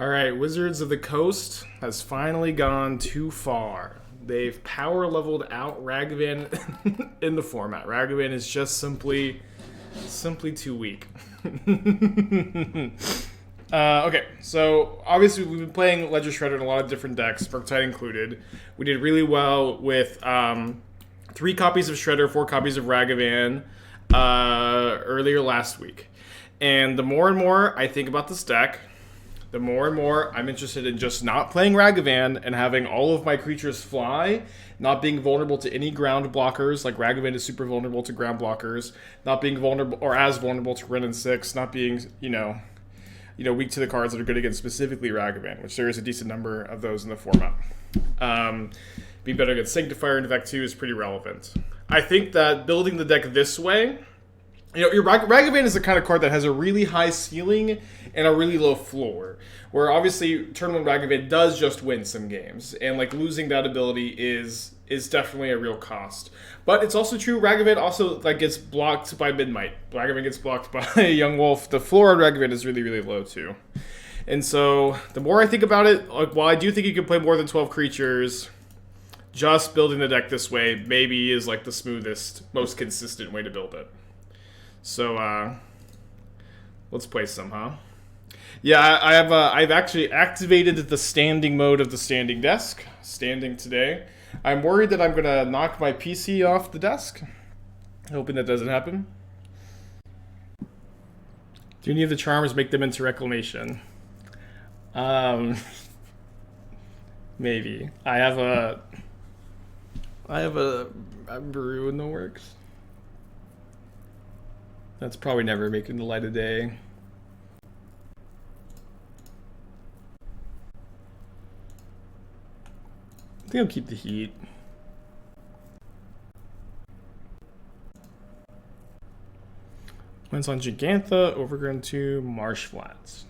Alright, Wizards of the Coast has finally gone too far. They've power leveled out Ragavan in the format. Ragavan is just simply too weak. Okay, so obviously we've been playing Ledger Shredder in a lot of different decks, Murktide included. We did really well with 3 copies of Shredder, 4 copies of Ragavan earlier last week. And the more and more I think about this deck, the more and more I'm interested in just not playing Ragavan and having all of my creatures fly, not being vulnerable to any ground blockers, like Ragavan is super vulnerable to ground blockers, not being vulnerable or as vulnerable to Wrenn and 6, not being, you know, weak to the cards that are good against specifically Ragavan, which there is a decent number of those in the format. Being better against Sanctifier in deck 2 is pretty relevant. I think that building the deck this way, your Ragavan is the kind of card that has a really high ceiling and a really low floor. Where obviously Turn 1 Ragavan does just win some games, and like losing that ability is definitely a real cost. But it's also true Ragavan also like gets blocked by Midnight. Ragavan gets blocked by Young Wolf. The floor on Ragavan is really, really low too. And so the more I think about it, like, while I do think you can play more than 12 creatures, just building the deck this way maybe is like the smoothest, most consistent way to build it. So, let's play some, huh? Yeah, I've actually activated the standing mode of the standing desk. Standing today. I'm worried that I'm gonna knock my PC off the desk. Hoping that doesn't happen. Do any of the charms make them into reclamation? Maybe. I have a brew in the works. That's probably never making the light of day. I think I'll keep the heat. Wins on Gigantha, Overgrown 2, Marsh Flats.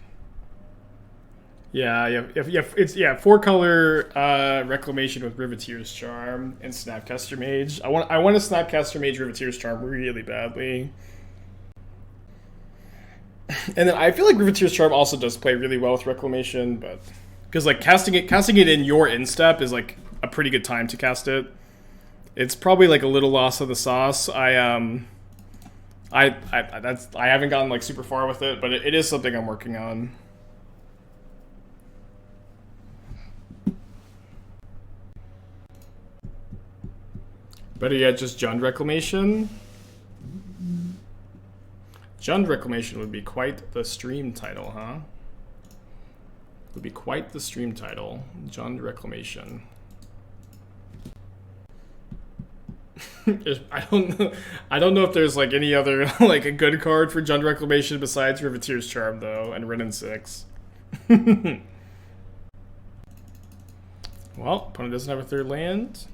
Yeah, it's 4-color Reclamation with Riveteer's Charm and Snapcaster Mage. I want a Snapcaster Mage Riveteer's Charm really badly. And then I feel like Riveteer's Charm also does play really well with Reclamation, but because like casting it in your instep is like a pretty good time to cast it. It's probably like a little loss of the sauce. I haven't gotten like super far with it, but it is something I'm working on. Better yet, just Jund Reclamation. Jund Reclamation would be quite the stream title, huh? Would be quite the stream title. Jund Reclamation. I don't know if there's like any other like a good card for Jund Reclamation besides Riveteer's Charm though, and Wrenn and 6. Well, opponent doesn't have a third land.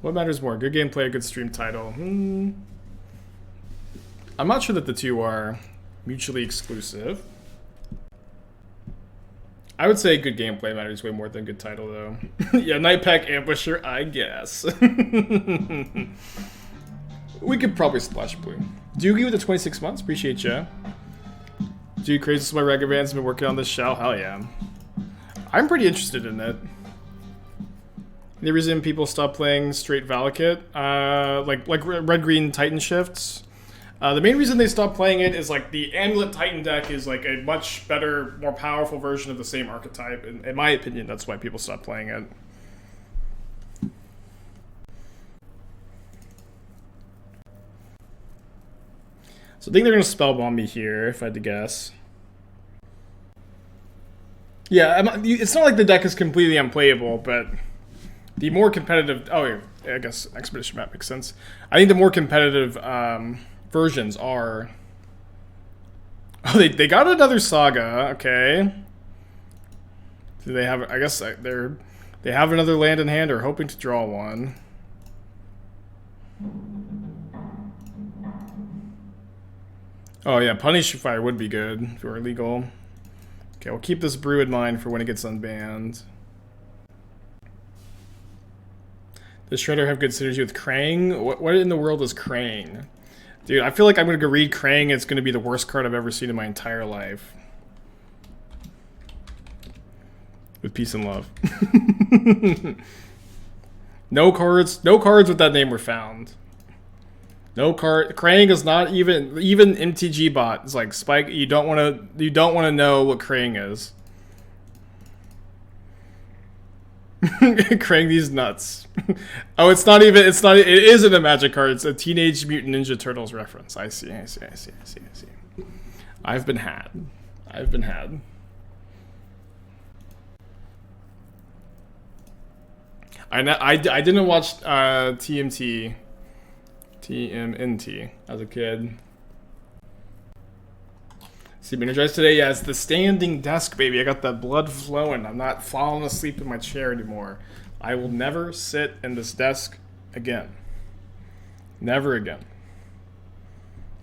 What matters more? Good gameplay, a good stream title. I'm not sure that the two are mutually exclusive. I would say good gameplay matters way more than good title, though. Yeah, Nightpack Ambusher, I guess. We could probably splash blue. Doogie with the 26 months, appreciate ya. Dude, crazy my Ragavans been working on this shell, hell yeah. I'm pretty interested in it. The reason people stop playing straight Valakut, like red-green Titan shifts. The main reason they stopped playing it is like the Amulet Titan deck is like a much better, more powerful version of the same archetype. In my opinion, that's why people stopped playing it. So I think they're going to Spellbomb me here, if I had to guess. Yeah, it's not like the deck is completely unplayable, but the more competitive... Oh, yeah, I guess Expedition Map makes sense. I think the more competitive... versions are... Oh, they got another Saga, okay. Do they have... I guess they have another land in hand or hoping to draw one. Oh yeah, Punish Fire would be good if it were illegal. Okay, we'll keep this brew in mind for when it gets unbanned. Does Shredder have good synergy with Krang? What in the world is Krang? Dude, I feel like I'm going to go read Krang. It's going to be the worst card I've ever seen in my entire life. with peace and love. No cards with that name were found. No card. Krang is not even MTG bot. It's like Spike. You don't want to know what Krang is. Krang these nuts. Oh, it's not. It isn't a Magic card. It's a Teenage Mutant Ninja Turtles reference. I see. I've been had. I didn't watch TMNT as a kid. See, I'm energized today. Yeah, it's the standing desk, baby. I got that blood flowing. I'm not falling asleep in my chair anymore. I will never sit in this desk again. Never again.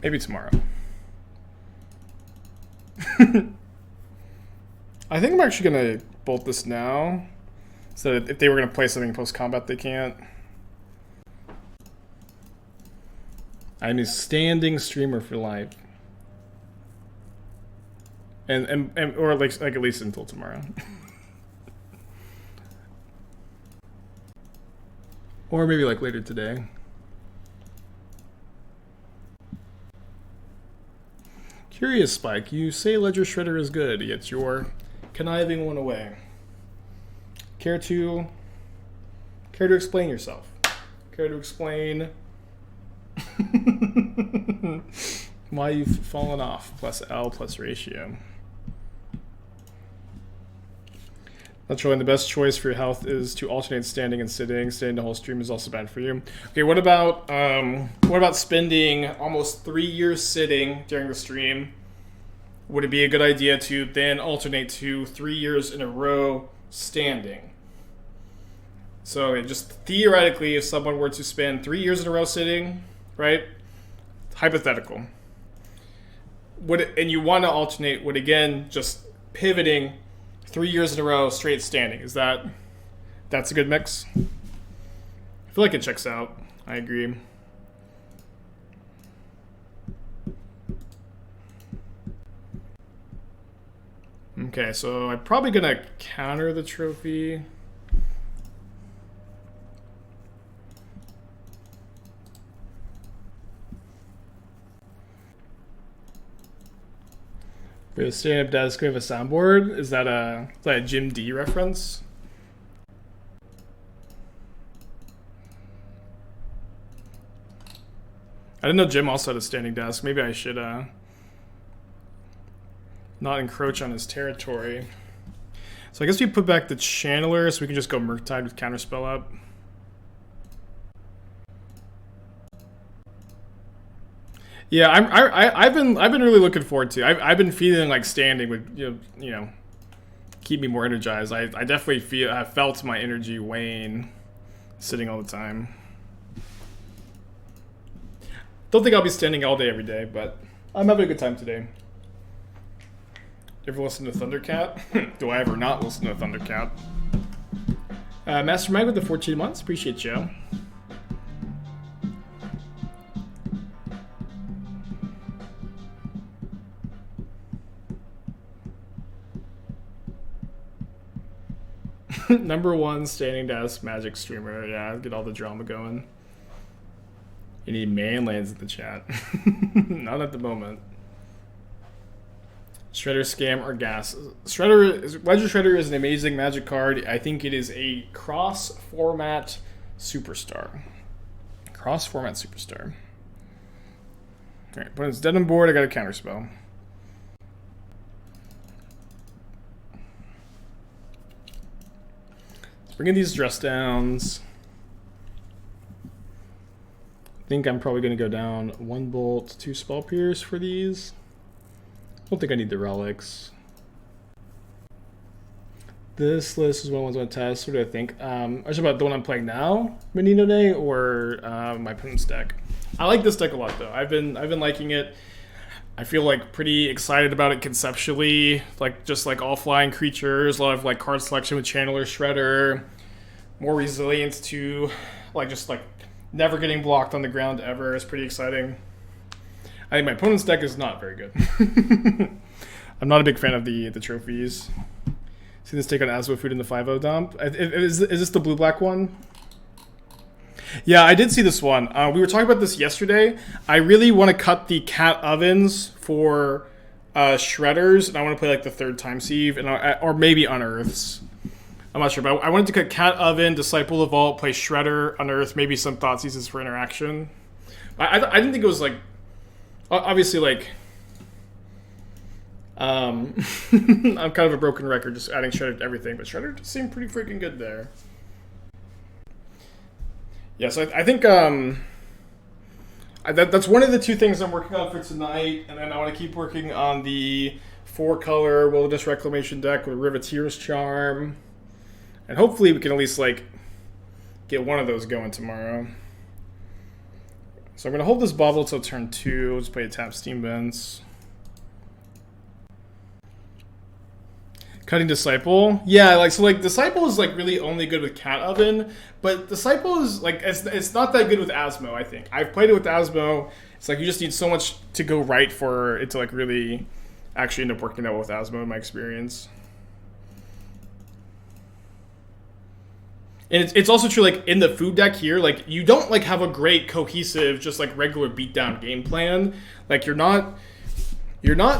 Maybe tomorrow. I think I'm actually gonna bolt this now, so that if they were gonna play something post-combat, they can't. I'm a standing streamer for life. And or like at least until tomorrow. Or maybe like later today. Curious, Spike. You say Ledger Shredder is good, yet you're conniving one away. Care to explain yourself? Care to explain why you've fallen off? Plus L plus ratio. Not showing the best choice for your health is to alternate standing and sitting. Staying the whole stream is also bad for you. Okay, what about spending almost 3 years sitting during the stream? Would it be a good idea to then alternate to 3 years in a row standing? So just theoretically, if someone were to spend 3 years in a row sitting, right? Hypothetical. And you want to alternate with, again, just pivoting 3 years in a row straight standing. That's a good mix? I feel like it checks out. I agree. Okay, so I'm probably gonna counter the trophy. For the stand-up desk, we have a soundboard. Is that a Jim D reference? I didn't know Jim also had a standing desk. Maybe I should not encroach on his territory. So I guess we put back the Channeler so we can just go Murktide with Counterspell up. Yeah, I've been really looking forward to. I've been feeling like standing would you know keep me more energized. I definitely have felt my energy wane sitting all the time. Don't think I'll be standing all day every day, but I'm having a good time today. You ever listen to Thundercat? Do I ever not listen to Thundercat? Master Mag with the 14 months. Appreciate you. Number one standing desk Magic streamer. Yeah, get all the drama going. You need manlands in the chat. Not at the moment. Shredder, Scam, or Gas. Ledger Shredder is an amazing Magic card. I think it is a cross-format superstar. Cross-format superstar. Alright, when it's dead on board, I got a Counterspell. Let's bring in these dress downs. I think I'm probably going to go down 1 bolt, 2 spell pierce for these. I don't think I need the relics. This list is what I want to test. What do I think? Actually, about the one I'm playing now, Menino Day, or my opponent's deck. I like this deck a lot, though. I've been liking it. I feel like pretty excited about it conceptually. Like just like all flying creatures, a lot of like card selection with Channeler, Shredder, more resilience to like just like never getting blocked on the ground ever is pretty exciting. I think my opponent's deck is not very good. I'm not a big fan of the trophies. See this take on Asmo Food in the 5-0 dump. Is this the blue-black one? Yeah, I did see this one. We were talking about this yesterday. I really want to cut the cat ovens for shredders, and I want to play like the 3rd time sieve, and or maybe unearths. I'm not sure, but I wanted to cut cat oven, disciple of vault, play shredder, unearth, maybe some Thoughtseizes for interaction. I didn't think it was like obviously like. I'm kind of a broken record just adding Shredder to everything, but Shredder just seemed pretty freaking good there. Yeah, so I think that's one of the 2 things I'm working on for tonight, and then I want to keep working on the 4-color Wilderness Reclamation deck with Riveteer's Charm, and hopefully we can at least like get one of those going tomorrow. So I'm going to hold this Bauble till turn 2. Let's play a tap Steam Vents. Cutting Disciple, yeah, like so. Like Disciple is like really only good with Cat Oven, but Disciple is like it's not that good with Asmo. I think I've played it with Asmo. It's like you just need so much to go right for it to like really actually end up working out with Asmo in my experience. And it's also true like in the food deck here, like you don't like have a great cohesive just like regular beatdown game plan. Like you're not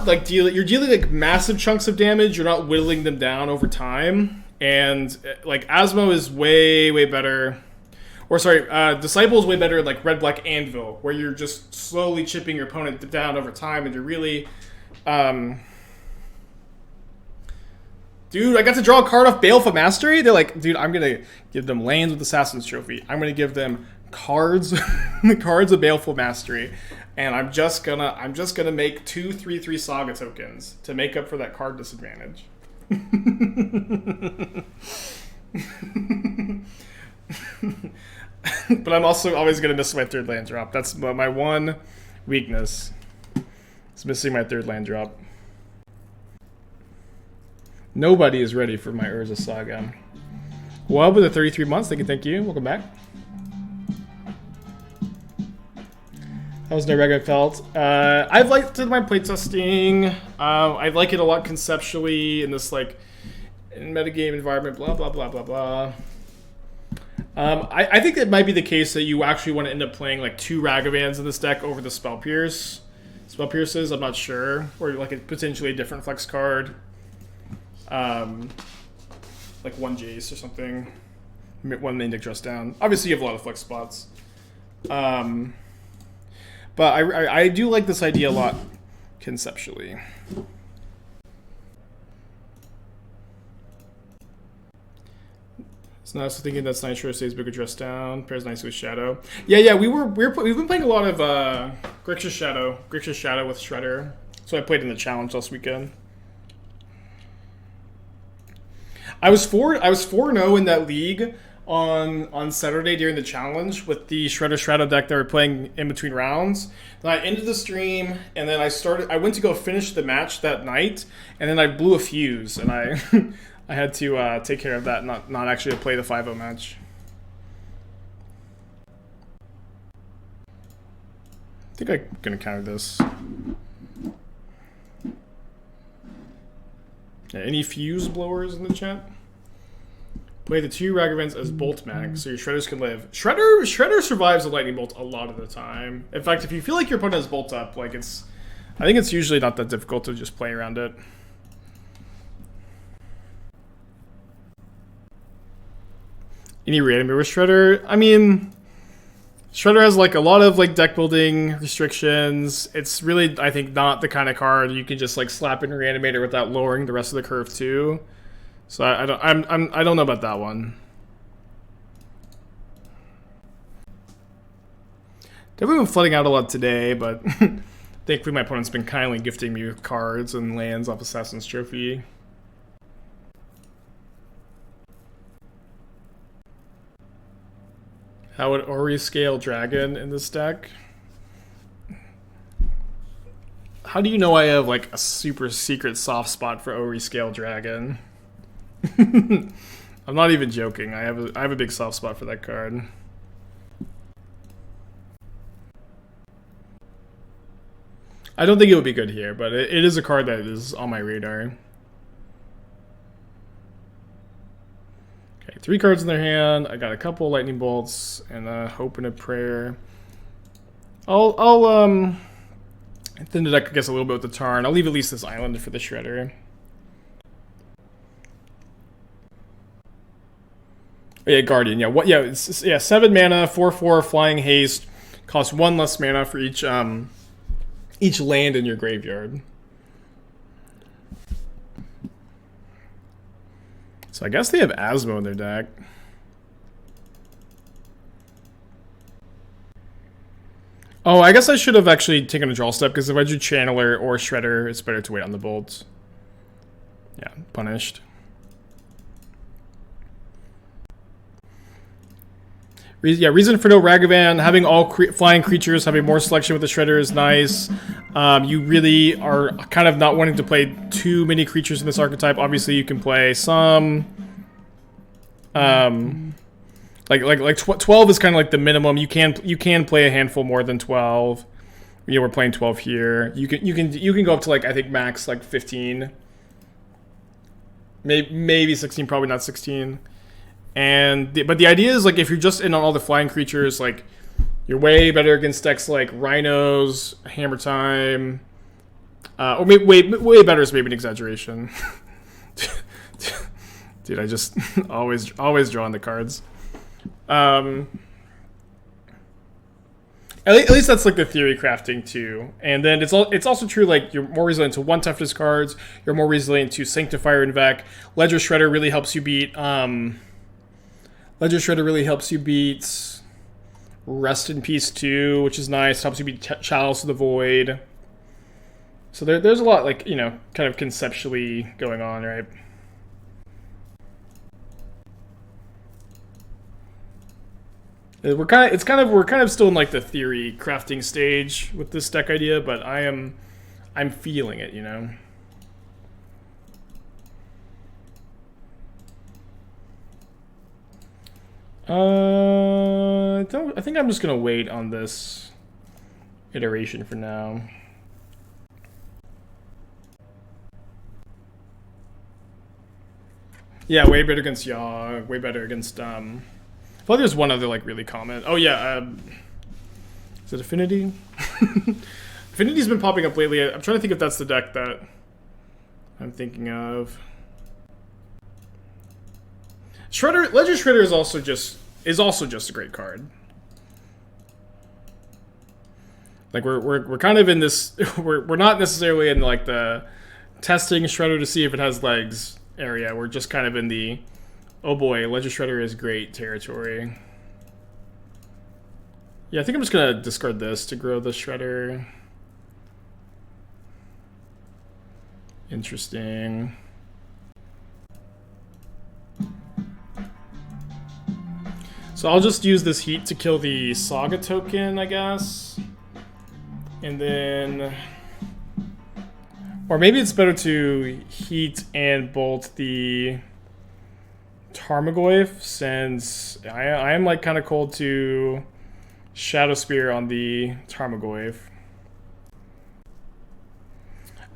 like dealing like massive chunks of damage. You're not whittling them down over time, and like Asmo is way better, or sorry, Disciple is way better like Red Black Anvil, where you're just slowly chipping your opponent down over time, and you're really, dude, I got to draw a card off Baleful Mastery. They're like, dude, I'm gonna give them lands with Assassin's Trophy. I'm gonna give them cards, the cards of Baleful Mastery. And I'm just gonna make 2 3/3 Saga tokens to make up for that card disadvantage. But I'm also always gonna miss my 3rd land drop. That's my one weakness. It's missing my 3rd land drop. Nobody is ready for my Urza Saga. Well, with the 33 months, thank you. Welcome back. That was no Rega felt. I've liked my playtesting. I like it a lot conceptually in this like in metagame environment. Blah blah blah blah blah. I think it might be the case that you actually want to end up playing like 2 Ragavans in this deck over the Spell Pierces. I'm not sure, or like a potentially a different flex card. Like 1 Jace or something. 1 main deck dress down. Obviously, you have a lot of flex spots. But I do like this idea a lot conceptually. So now I'm thinking that's Nitro stays bigger dress down, pairs nicely with Shadow. Yeah, we've been playing a lot of Grixis Shadow with Shredder. So I played in the challenge last weekend. I was 4-0 in that league on Saturday during the challenge with the Shredder Shadow deck that were playing in between rounds. Then I ended the stream, and then I went to go finish the match that night, and then I blew a fuse, and I I had to take care of that, not actually play the 5-0 match. I think I'm gonna counter this. Yeah, any fuse blowers in the chat? Play the 2 Ragavans as Bolt Mag, so your Shredders can live. Shredder survives a Lightning Bolt a lot of the time. In fact, if you feel like your opponent has Bolt Up, like I think it's usually not that difficult to just play around it. Any Reanimator with Shredder? I mean, Shredder has like a lot of like deck building restrictions. It's really, I think, not the kind of card you can just like slap in Reanimator without lowering the rest of the curve too. So I don't know about that one. Definitely been flooding out a lot today, but thankfully my opponent's been kindly gifting me with cards and lands off Assassin's Trophy. How would Ori scale Dragon in this deck? How do you know I have like a super secret soft spot for Ori scale Dragon? I'm not even joking. I have a big soft spot for that card. I don't think it would be good here, but it is a card that is on my radar. Okay, 3 cards in their hand. I got a couple lightning bolts and a hope and a prayer. I'll thin the deck, I guess, a little bit with the Tarn. I'll leave at least this island for the Shredder. Oh, yeah, Guardian. Yeah, what? Yeah, it's 7 mana, 4/4 flying haste. Costs 1 less mana for each land in your graveyard. So I guess they have Asmo in their deck. Oh, I guess I should have actually taken a draw step, because if I do Channeler or Shredder, it's better to wait on the bolts. Yeah, punished. Reason for no Ragavan. Having all flying creatures, having more selection with the Shredder is nice. You really are kind of not wanting to play too many creatures in this archetype. Obviously, you can play some... Like 12 is kind of like the minimum. You can play a handful more than 12. You know, we're playing 12 here. You can go up to, like, I think max like 15. Maybe 16, probably not 16. But the idea is, like, if you're just in on all the flying creatures, like, you're way better against decks like Rhinos, Hammer Time, or maybe way better is maybe an exaggeration. Dude, I just always drawing the cards. At least that's like the theory crafting too. And then it's also true, like, you're more resilient to 1 toughness cards. You're more resilient to Sanctifier and Vec. Ledger Shredder really helps you beat. Ledger Shredder really helps you beat Rest in Peace 2, which is nice. Helps you beat Chalice of the Void. So there's a lot, like, you know, kind of conceptually going on, right? We're kind of still in, like, the theory crafting stage with this deck idea, but I'm feeling it, you know. I think I'm just gonna wait on this iteration for now. Yeah, way better against Yogg, way better against I thought there's one other, like, really common. Oh yeah, is it Affinity? Affinity's been popping up lately. I'm trying to think if that's the deck that I'm thinking of. Ledger Shredder is also just a great card. Like, we're kind of in this we're not necessarily in, like, the testing Shredder to see if it has legs area. We're just kind of in the, oh boy, Ledger Shredder is great territory. Yeah, I think I'm just gonna discard this to grow the Shredder. Interesting. So I'll just use this heat to kill the Saga token, I guess. And then... Or maybe it's better to heat and bolt the Tarmogoyf, since I am, like, kind of cold to Shadow Spear on the Tarmogoyf.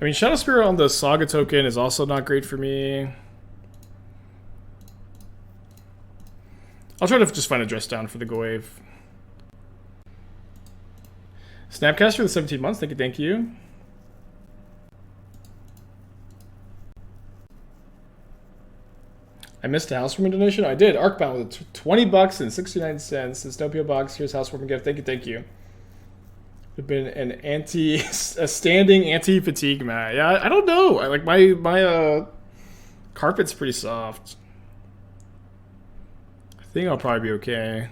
I mean, Shadow Spear on the Saga token is also not great for me. I'll try to just find a dress down for the Goyf. Snapcaster for the 17 months, thank you. I missed a housewarming donation? Oh, I did. Arcbound with 20 bucks and 69 cents. Snowpio box, here's housewarming gift. Thank you. It's been a standing anti-fatigue mat. Yeah, I don't know. I like my carpet's pretty soft. I think I'll probably be okay.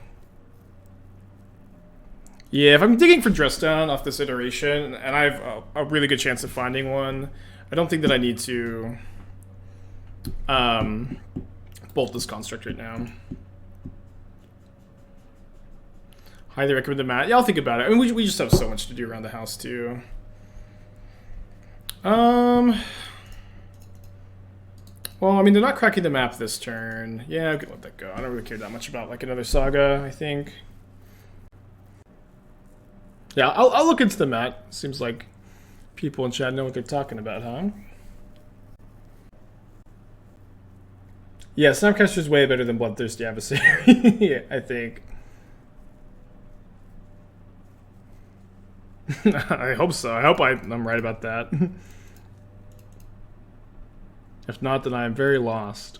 Yeah, if I'm digging for dress down off this iteration, and I have a really good chance of finding one, I don't think that I need to bolt this construct right now. Highly recommend the mat. Yeah, I'll think about it. I mean, we just have so much to do around the house too. Well, I mean, they're not cracking the map this turn. Yeah, I could let that go. I don't really care that much about, like, another Saga, I think. Yeah, I'll look into the mat. Seems like people in chat know what they're talking about, huh? Yeah, Snapcaster's way better than Bloodthirsty Adversary, yeah, I think. I hope so. I hope I'm right about that. If not, then I am very lost.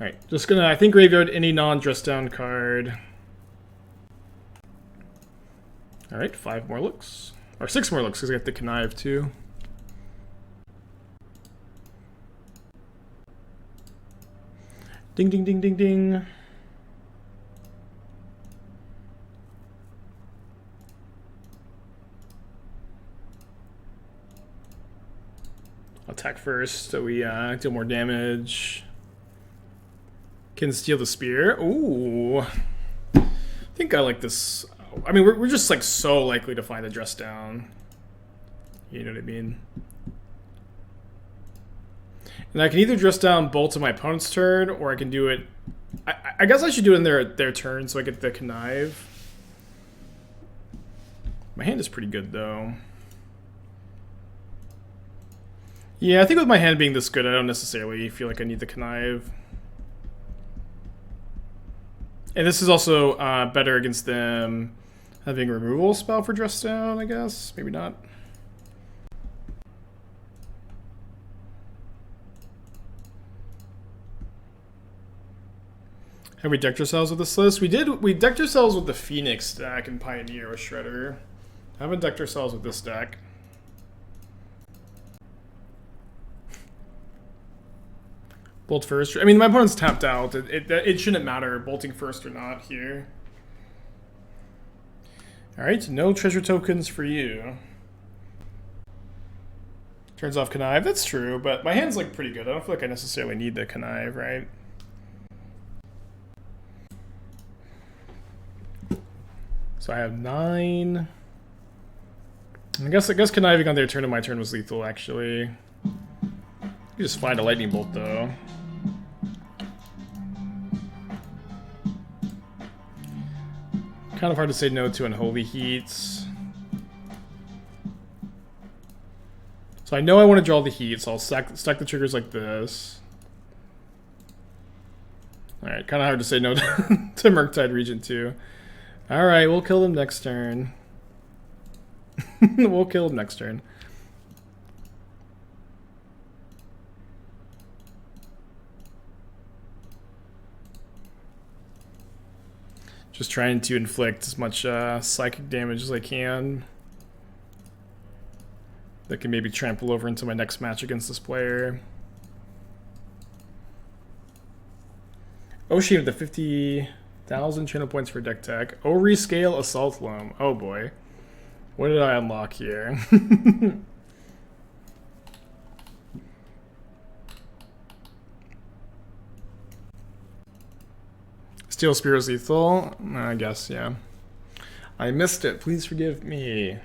Alright, just gonna, I think, graveyard any non-dress down card. Alright, 5 more looks. Or 6 more looks, because I got the Connive too. Ding, ding, ding, ding, ding. Attack first, so we deal more damage. Can steal the spear. Ooh. I think I like this. I mean, we're just like so likely to find a dress down. You know what I mean? And I can either dress down Bolt to my opponent's turn, or I can do it... I guess I should do it in their turn so I get the Connive. My hand is pretty good, though. Yeah, I think with my hand being this good, I don't necessarily feel like I need the Connive. And this is also better against them having a removal spell for dress down, I guess. Maybe not. Have we decked ourselves with this list? We did. We decked ourselves with the Phoenix deck and Pioneer with Shredder. Haven't decked ourselves with this deck. Bolt first. I mean, my opponent's tapped out. It shouldn't matter bolting first or not here. Alright, no treasure tokens for you. Turns off Connive. That's true, but my hand's like pretty good. I don't feel like I necessarily need the Connive, right? So I have 9. I guess conniving on their turn and my turn was lethal, actually. You just find a lightning bolt, though. Kind of hard to say no to Unholy Heat. So I know I want to draw the Heat, so I'll stack the triggers like this. Alright, kind of hard to say no to Murktide Regent, too. Alright, we'll kill them next turn. We'll kill them next turn. Just trying to inflict as much psychic damage as I can. That can maybe trample over into my next match against this player. Ocean with the 50,000 channel points for deck tech. Oh, rescale Assault Loam. Oh boy. What did I unlock here? Steel Spear is lethal? I guess, yeah. I missed it. Please forgive me.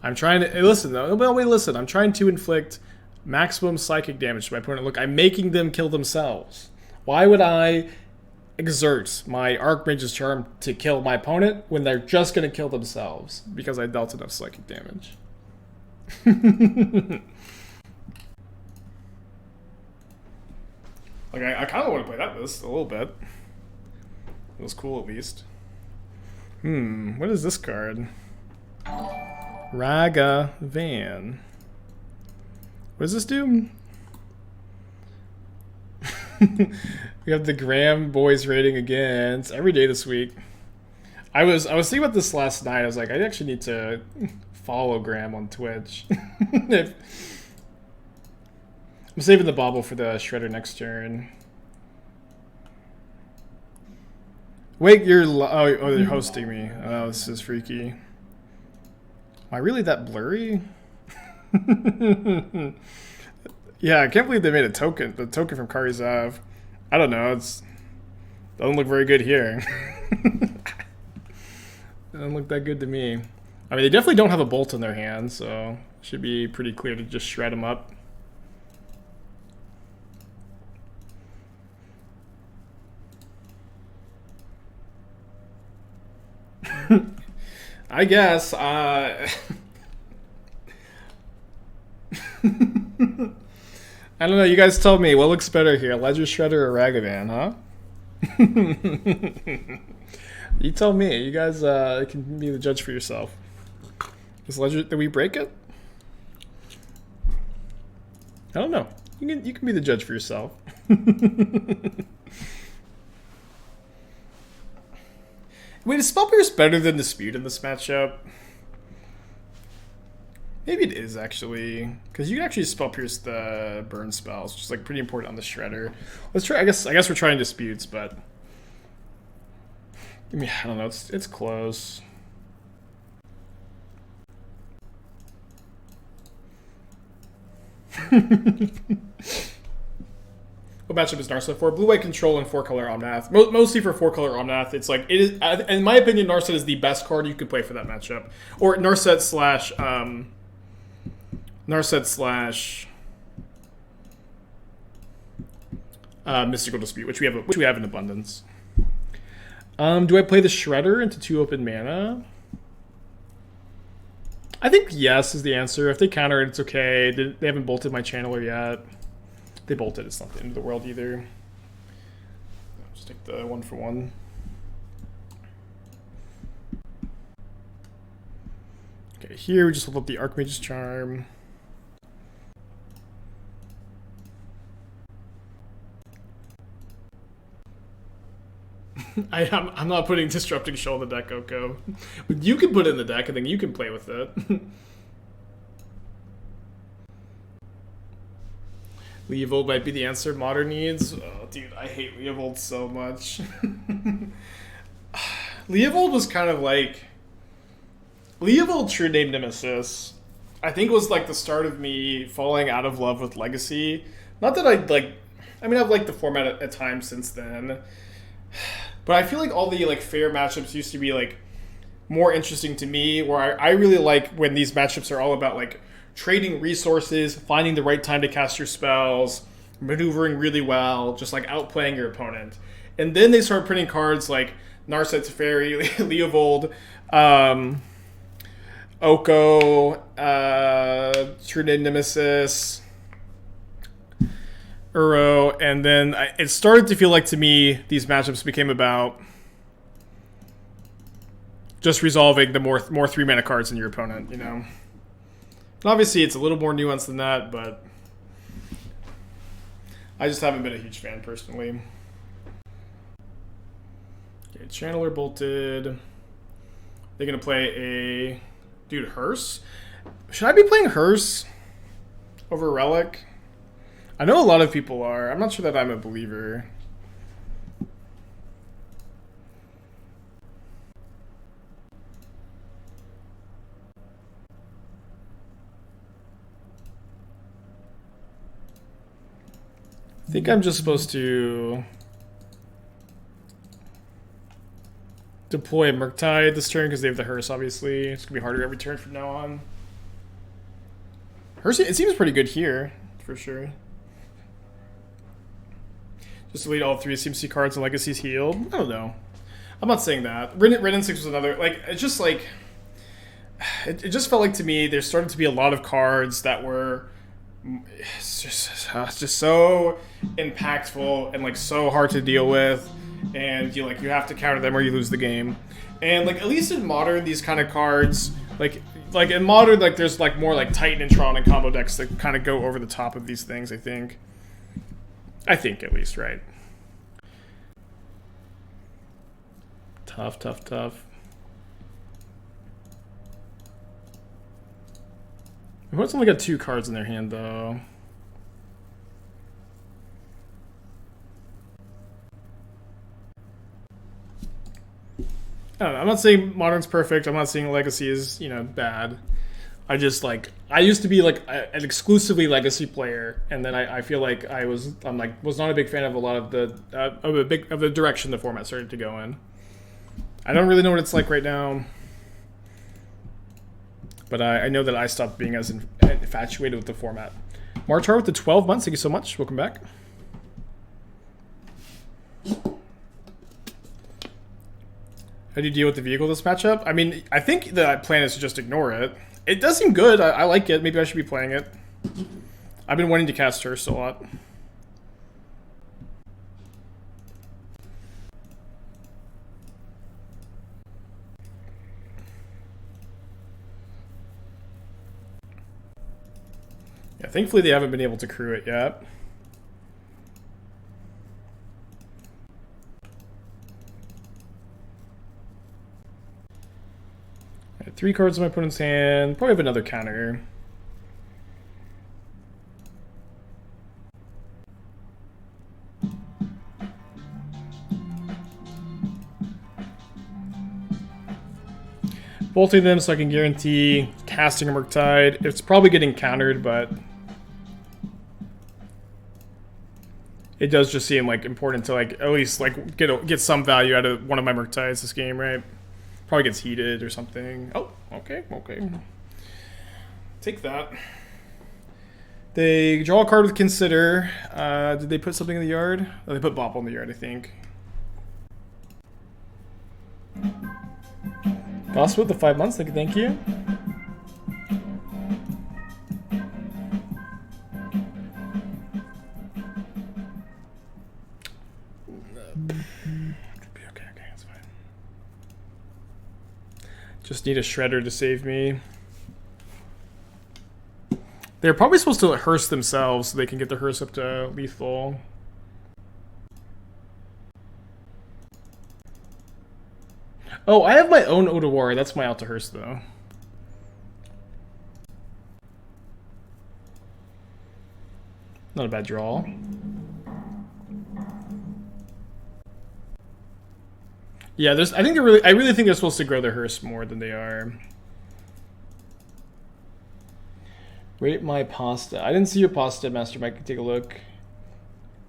I'm trying to... Hey, listen, though. Wait, listen. I'm trying to inflict maximum psychic damage to my opponent. Look, I'm making them kill themselves. Why would I exert my Archmage's Charm to kill my opponent when they're just going to kill themselves? Because I dealt enough psychic damage. Like, I kind of want to play that list a little bit. It was cool, at least. What is this card? Raga Van. What does this do? We have the Graham Boys rating again. It's every day this week. I was thinking about this last night. I was like, I actually need to follow Graham on Twitch. I'm saving the Bauble for the Shredder next turn. Wait, you're you're hosting me. Oh, this is freaky. Am I really that blurry? Yeah, I can't believe they made a token. The token from Karizav. I don't know. Doesn't look very good here. Doesn't look that good to me. I mean, they definitely don't have a bolt in their hand, so it should be pretty clear to just shred them up. I guess. I don't know. You guys tell me what looks better here, Ledger Shredder or Ragavan, huh? You tell me. You guys can be the judge for yourself. Is Ledger? Did we break it? I don't know. You can be the judge for yourself. Wait, is Spell Pierce better than Dispute in this matchup? Maybe it is, actually. Because you can actually Spell Pierce the burn spells, which is like pretty important on the Shredder. Let's try. I guess we're trying Disputes, but I mean, I don't know. It's close. What matchup is Narset for? Blue-white control and 4-color Omnath. Mostly for 4-color Omnath. It's like, it is, in my opinion, Narset is the best card you could play for that matchup. Or Narset slash Mystical Dispute, which we have in abundance. Do I play the Shredder into 2 open mana? I think yes is the answer. If they counter it, it's okay. They haven't bolted my channeler yet. They bolted, it's not the end of the world either. Just take the 1-for-1. Okay, here we just hold up the Archmage's Charm. I'm not putting Disrupting Shoal in the deck, Oko. But you can put it in the deck and then you can play with it. Leovold might be the answer Modern needs. Oh, dude, I hate Leovold so much. Leovold was kind of like... Leovold True Name Nemesis, I think, was like the start of me falling out of love with Legacy. Not that I've liked the format at times since then. But I feel like all the like fair matchups used to be like more interesting to me, where I really like when these matchups are all about like trading resources, finding the right time to cast your spells, maneuvering really well, just like outplaying your opponent. And then they start printing cards like Narset Teferi, Leovold, Oko, True Name Nemesis, Uro, and then it started to feel like to me these matchups became about just resolving the more 3-mana cards in your opponent, you know? And obviously, it's a little more nuanced than that, but I just haven't been a huge fan, personally. Okay, Channeler bolted. They're going to play a... Dude, Hearse? Should I be playing Hearse over Relic? I know a lot of people are. I'm not sure that I'm a believer. I think I'm just supposed to deploy Murktide this turn because they have the Hearse, obviously. It's going to be harder every turn from now on. Hearse, it seems pretty good here, for sure. Just delete all 3 CMC cards and Legacy's healed. I don't know. I'm not saying that. Ren 6 was another... Like, it's just like... It just felt like to me there started to be a lot of cards that were... It's just so impactful and like so hard to deal with, and you have to counter them or you lose the game. And like at least in Modern, these kind of cards like in Modern, like there's like more like Titan and Tron and combo decks that kind of go over the top of these things. I think at least, right? Tough. Everyone's only got 2 cards in their hand, though. I don't know. I'm not saying Modern's perfect. I'm not saying Legacy is, bad. I just, I used to be, an exclusively Legacy player, and then I feel like was not a big fan of a lot of the direction the format started to go in. I don't really know what it's like right now. But I know that I stopped being as infatuated with the format. Martar with the 12 months. Thank you so much. Welcome back. How do you deal with the vehicle this matchup? I mean, I think the plan is to just ignore it. It does seem good. I like it. Maybe I should be playing it. I've been wanting to cast Hearst a lot. Yeah, thankfully they haven't been able to crew it yet. I had 3 cards in my opponent's hand. Probably have another counter. Bolting them so I can guarantee casting a Murktide. It's probably getting countered, but it does just seem like important to like at least like get some value out of one of my Murktides this game, right? Probably gets heated or something. Oh, okay. Take that. They draw a card with Consider. Did they put something in the yard? Oh, they put Bauble in the yard, I think. Gossip with the 5 months, thank you. Okay, that's fine. Just need a Shredder to save me. They're probably supposed to hearse themselves so they can get the hearse up to lethal. Oh, I have my own Otawara. That's my out to hearse though. Not a bad draw. Yeah, there's. I really think they're supposed to grow their hearse more than they are. Rate my pasta. I didn't see your pasta, Master Mike. Take a look.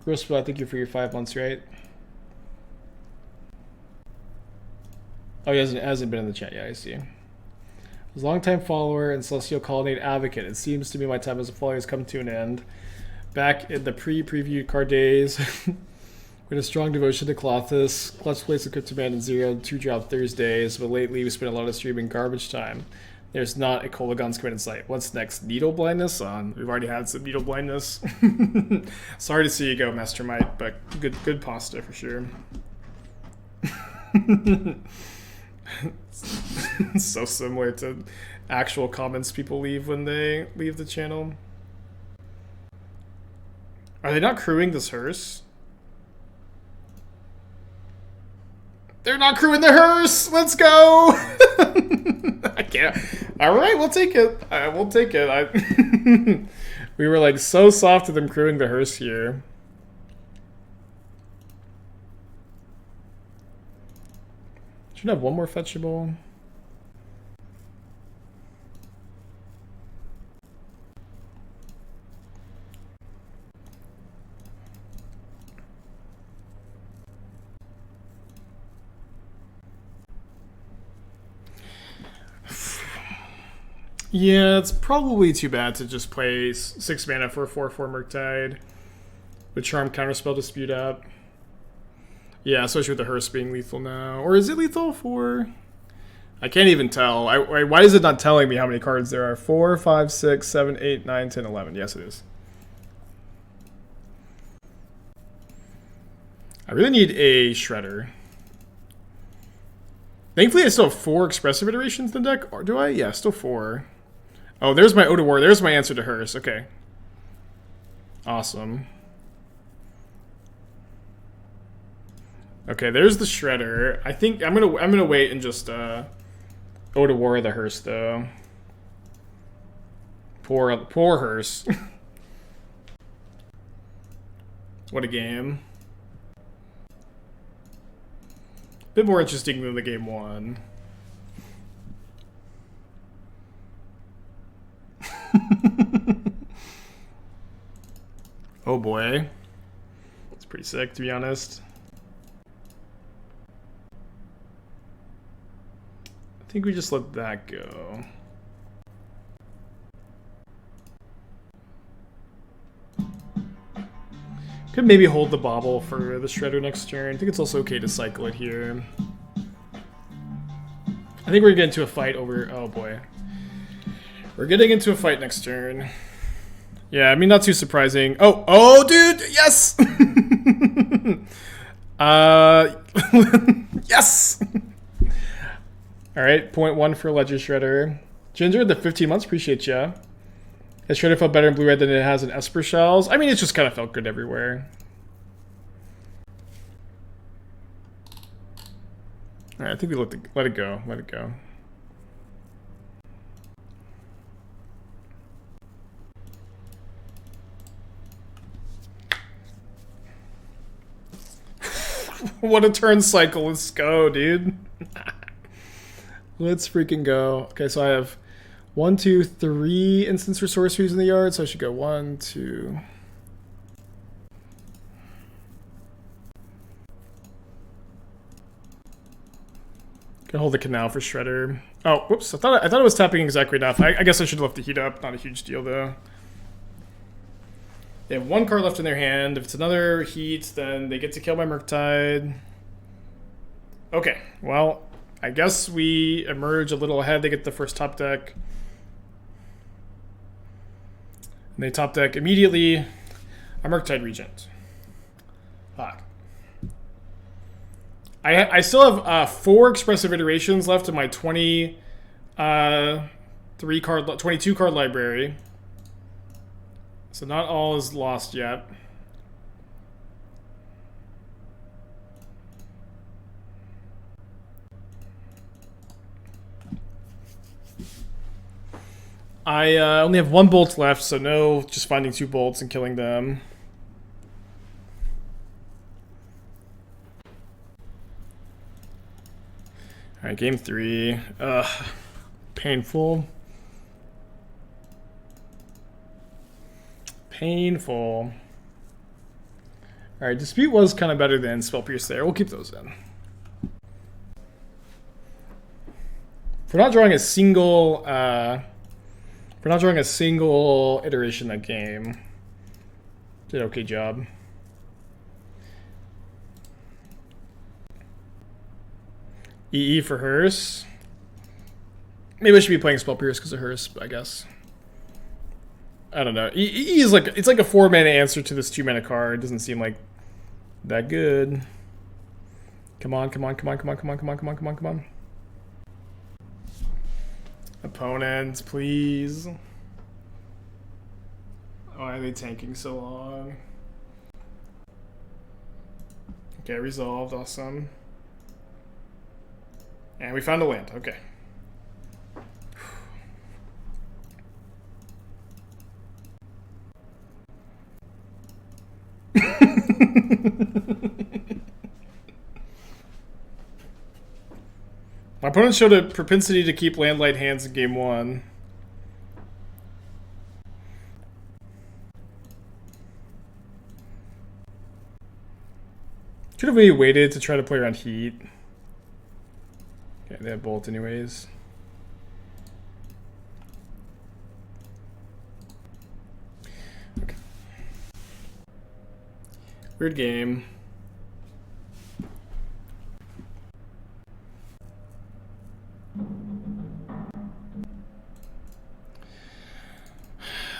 Grosswell, thank you for your 5 months, right? Oh, he hasn't been in the chat. Yeah, I see. As a long-time follower and Celestial Colonnade advocate, it seems to me my time as a follower has come to an end. Back in the pre-previewed card days, with a strong devotion to Clothis, Clutch Plays of Cryptoman and Zero, 2-drop Thursdays, but lately we spent a lot of streaming garbage time. There's not a Kolagon's command in sight. What's next? Needle blindness? We've already had some needle blindness. Sorry to see you go, Master Might, but good pasta for sure. It's so similar to actual comments people leave when they leave the channel. Are they not crewing this hearse? They're not crewing the hearse! Let's go! I can't. Alright, we'll take it. We'll take it. We were like so soft to them crewing the hearse here. Should have one more fetchable. Yeah, it's probably too bad to just play 6 mana for a 4/4 Murktide with Charm, Counterspell, Dispute up. Yeah, especially with the hearse being lethal now. Or is it lethal for... I can't even tell. Why is it not telling me how many cards there are? 4, 5, 6, 7, 8, 9, 10, 11. Yes, it is. I really need a Shredder. Thankfully, I still have 4 Expressive Iterations in the deck. Or do I? Yeah, still 4. Oh, there's my Otawara. There's my answer to hearse. Okay. Awesome. Okay, there's the Shredder. I think I'm gonna wait and just Otawara the hearse though. Poor hearse. What a game. Bit more interesting than the game one. Oh boy. It's pretty sick, to be honest. I think we just let that go. Could maybe hold the Bauble for the Shredder next turn. I think it's also okay to cycle it here. I think we're gonna get into a fight over... Oh boy. We're getting into a fight next turn. Yeah, I mean, not too surprising. Oh, dude, yes! Yes! Alright, 0.1 for Ledger Shredder. Ginger, the 15 months, appreciate ya. Has Shredder felt better in Blue-Red than it has in Esper Shells? I mean, it's just kind of felt good everywhere. Alright, I think we let it go. Let it go. What a turn cycle. Let's go, dude. Let's freaking go. Okay, so I have 1, 2, 3 instants for sorceries in the yard, so I should go 1, 2. Can hold the canal for Shredder. Oh, whoops! I thought it was tapping exactly enough. I guess I should have left the heat up. Not a huge deal though. They have 1 card left in their hand. If it's another heat, then they get to kill my Murktide. Okay, well, I guess we emerge a little ahead. They get the first top deck. And they top deck immediately a Murktide Regent. Fuck. I still have 4 Expressive Iterations left in my 22 card library. So not all is lost yet. I only have 1 bolt left, so no just finding 2 bolts and killing them. Alright, game 3. Painful. Painful. Alright, Dispute was kind of better than Spell Pierce there. We'll keep those in. If we're not drawing a single iteration that game, did an okay job. EE for Hearse. Maybe I should be playing Spell Pierce because of Hearse, I guess. I don't know. EE is like, it's like a 4-mana answer to this 2-mana card. It doesn't seem like that good. Come on, come on, come on, come on, come on, come on, come on, come on, come on. Opponents, please. Why are they tanking so long? Okay, resolved. Awesome. And we found a land. Okay. My opponent showed a propensity to keep land light hands in game 1. Should have maybe waited to try to play around heat. Okay, they have bolt anyways. Okay. Weird game.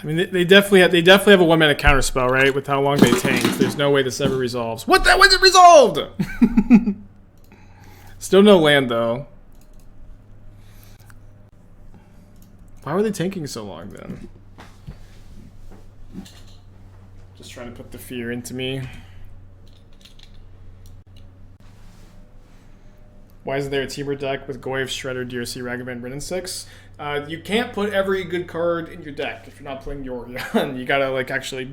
I mean, they definitely have a 1-mana counterspell, right? With how long they tanked, there's no way this ever resolves. What? That wasn't resolved. Still no land though. Why were they tanking so long then? Just trying to put the fear into me. Why isn't there a Teamer deck with Goyf, Shredder, DRC, Ragavan, Rin, and 6? You can't put every good card in your deck if you're not playing Yorion. You gotta like actually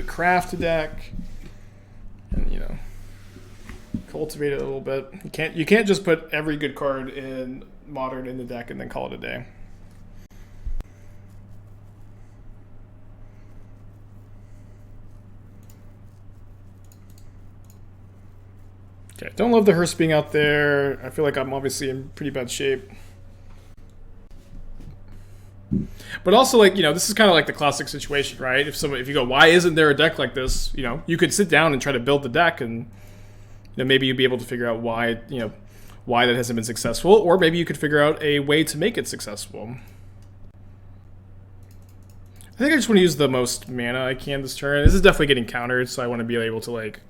craft a deck and, you know, cultivate it a little bit. You can't just put every good card in Modern in the deck and then call it a day. Okay, don't love the Hearse being out there. I feel like I'm obviously in pretty bad shape. But also, like, you know, this is kind of like the classic situation, right? If you go, why isn't there a deck like this? You know, you could sit down and try to build the deck, and you know, maybe you'd be able to figure out why, you know, why that hasn't been successful, or maybe you could figure out a way to make it successful. I think I just want to use the most mana I can this turn. This is definitely getting countered, so I want to be able to like,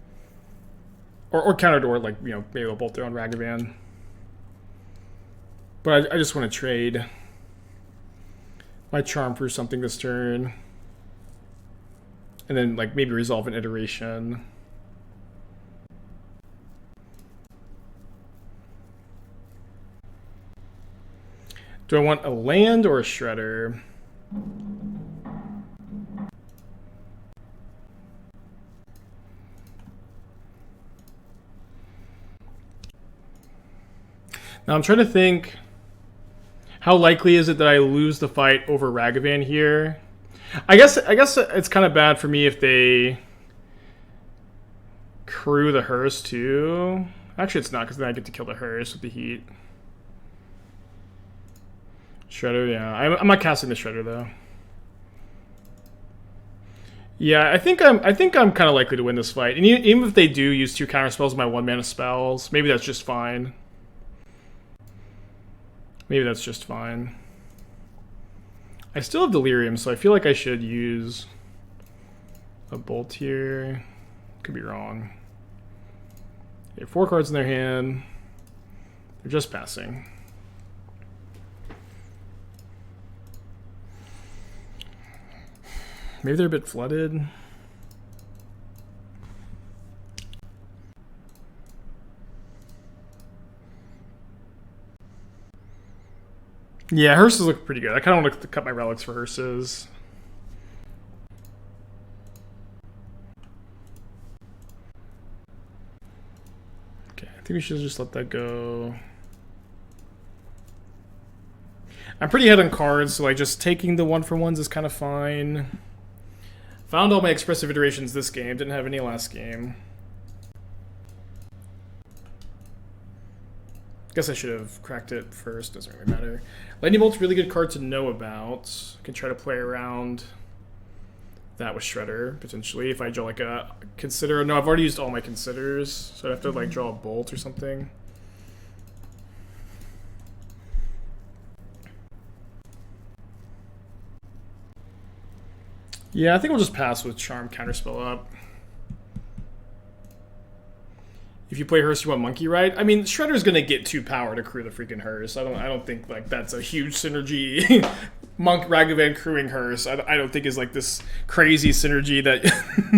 or countered, or like, you know, maybe they'll bolt their own Ragavan. But I just want to trade my charm for something this turn, and then like maybe resolve an iteration. Do I want a land or a shredder? Now I'm trying to think, how likely is it that I lose the fight over Ragavan here? I guess it's kind of bad for me if they crew the hearse too. Actually, it's not, because then I get to kill the hearse with the heat. Shredder, yeah. I'm not casting the Shredder though. Yeah, I think I'm kind of likely to win this fight. And even if they do use 2 counterspells of my 1-mana spells, maybe that's just fine. Maybe that's just fine. I still have Delirium, so I feel like I should use a Bolt here. Could be wrong. They have 4 cards in their hand. They're just passing. Maybe they're a bit flooded. Yeah, hearses look pretty good. I kind of want to cut my relics for hearses. Okay, I think we should just let that go. I'm pretty ahead on cards, so like just taking the 1-for-1s is kind of fine. Found all my expressive iterations this game. Didn't have any last game. Guess I should have cracked it first. Doesn't really matter. Lightning Bolt's a really good card to know about. I can try to play around that with Shredder, potentially. If I draw like a Consider. No, I've already used all my Considers, so I'd have to like draw a Bolt or something. Yeah, I think we'll just pass with Charm Counterspell up. If you play Hearse, you want Monkey Ride. I mean, Shredder's gonna get 2 power to crew the freaking Hearse. I don't think like that's a huge synergy. Monk Ragavan crewing Hearse, I don't think is like this crazy synergy that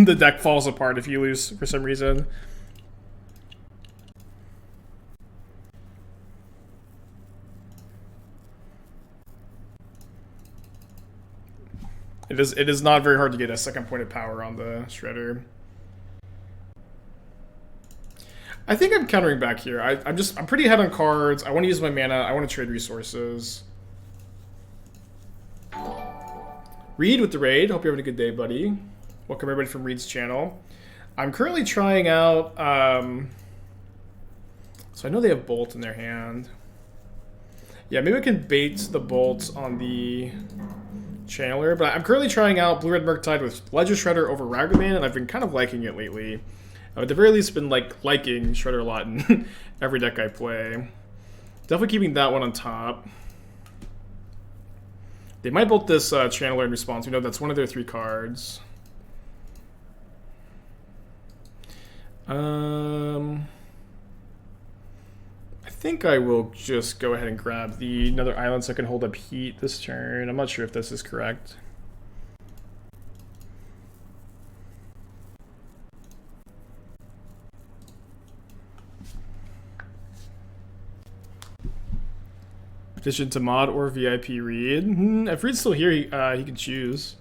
the deck falls apart if you lose for some reason. It is not very hard to get a 2nd point of power on the Shredder. I think I'm countering back here. I'm pretty ahead on cards. I want to use my mana. I want to trade resources. Reed with the raid. Hope you're having a good day, buddy. Welcome everybody from Reed's channel. I'm currently trying out. So I know they have Bolt in their hand. Yeah, maybe I can bait the Bolt on the Channeler, but I'm currently trying out Blue-Red Murktide with Ledger Shredder over Ragavan, and I've been kind of liking it lately. I've at the very least been liking Shredder a lot in every deck I play. Definitely keeping that one on top. They might bolt this Channeler in response. We know that's one of their 3 cards. I think I will just go ahead and grab another island so I can hold up heat this turn. I'm not sure if this is correct. Petition to mod or VIP Reed. If Reed's still here, he can choose.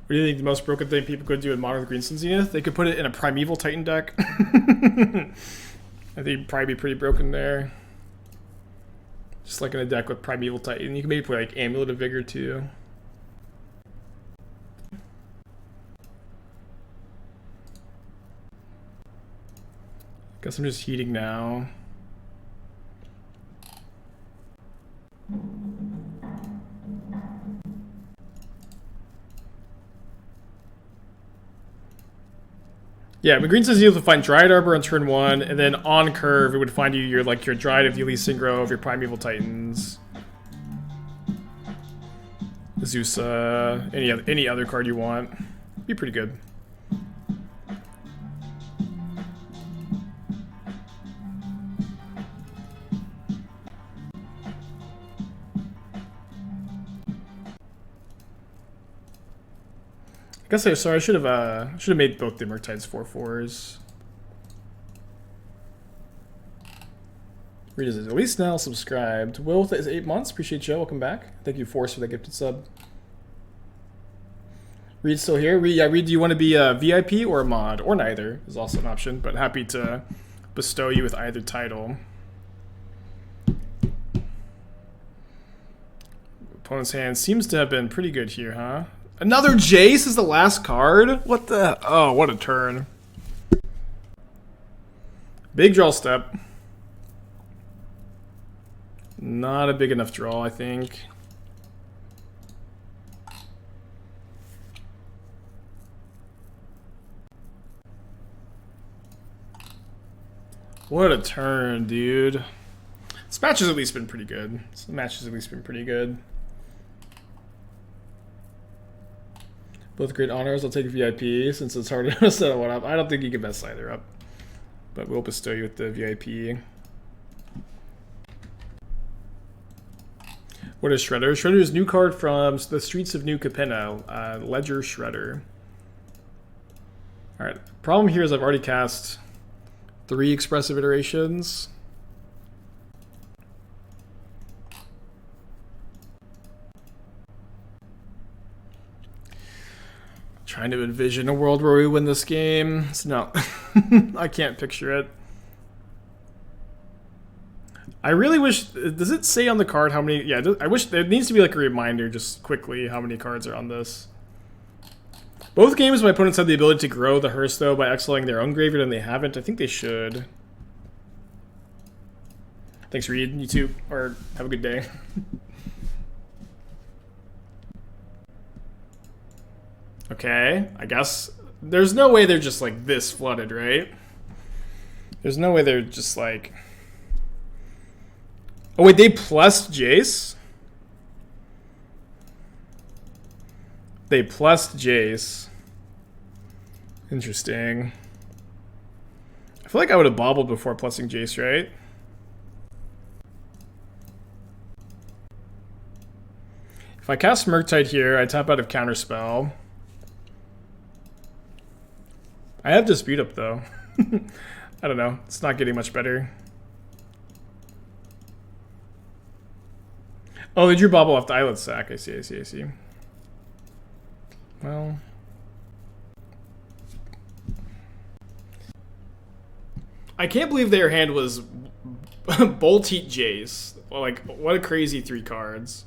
What do you think the most broken thing people could do in Modern Green Sun Zenith? They could put it in a Primeval Titan deck. I think it'd probably be pretty broken there. Just like in a deck with Primeval Titan. You can maybe play like Amulet of Vigor too. Guess I'm just heating now. Yeah, but green says you have to find Dryad Arbor on turn 1, and then on curve it would find you your Dryad of the Elite Synchro of your Primeval Titans. Zeus, any other card you want. Be pretty good. I guess I should have made both the Murktides 4/4s. Reed is at least now subscribed. Will is 8 months. Appreciate you. Welcome back. Thank you, Force, for that gifted sub. Reed's still here. Reed, do you want to be a VIP or a mod? Or neither is also an option, but happy to bestow you with either title. Opponent's hand seems to have been pretty good here, huh? Another Jace is the last card? What the? Oh, what a turn. Big draw step. Not a big enough draw, I think. What a turn, dude. This match has at least been pretty good. Both great honors. I'll take VIP since it's harder to set one up. I don't think you can best either up, but we'll bestow you with the VIP. What is Shredder? Shredder is new card from the Streets of New Capenna. Ledger Shredder. Alright, problem here is I've already cast 3 Expressive Iterations. Trying to envision a world where we win this game. No, I can't picture it. I really wish. Does it say on the card how many? Yeah, I wish there needs to be like a reminder just quickly how many cards are on this. Both games, my opponents have the ability to grow the hearse though by exiling their own graveyard, and they haven't. I think they should. Thanks, Reed. You too. Or have a good day. Okay, I guess there's no way they're just like this flooded, right? There's no way they're just like. Oh wait, they plus Jace? They plus Jace. Interesting. I feel like I would have bobbled before plusing Jace, right? If I cast Murktide here, I tap out of Counterspell. I have Dispute up though. I don't know. It's not getting much better. Oh, they drew Bauble off the Islet Sack. I see. Well. I can't believe their hand was Bolt Heat Jace. Like, what a crazy 3 cards.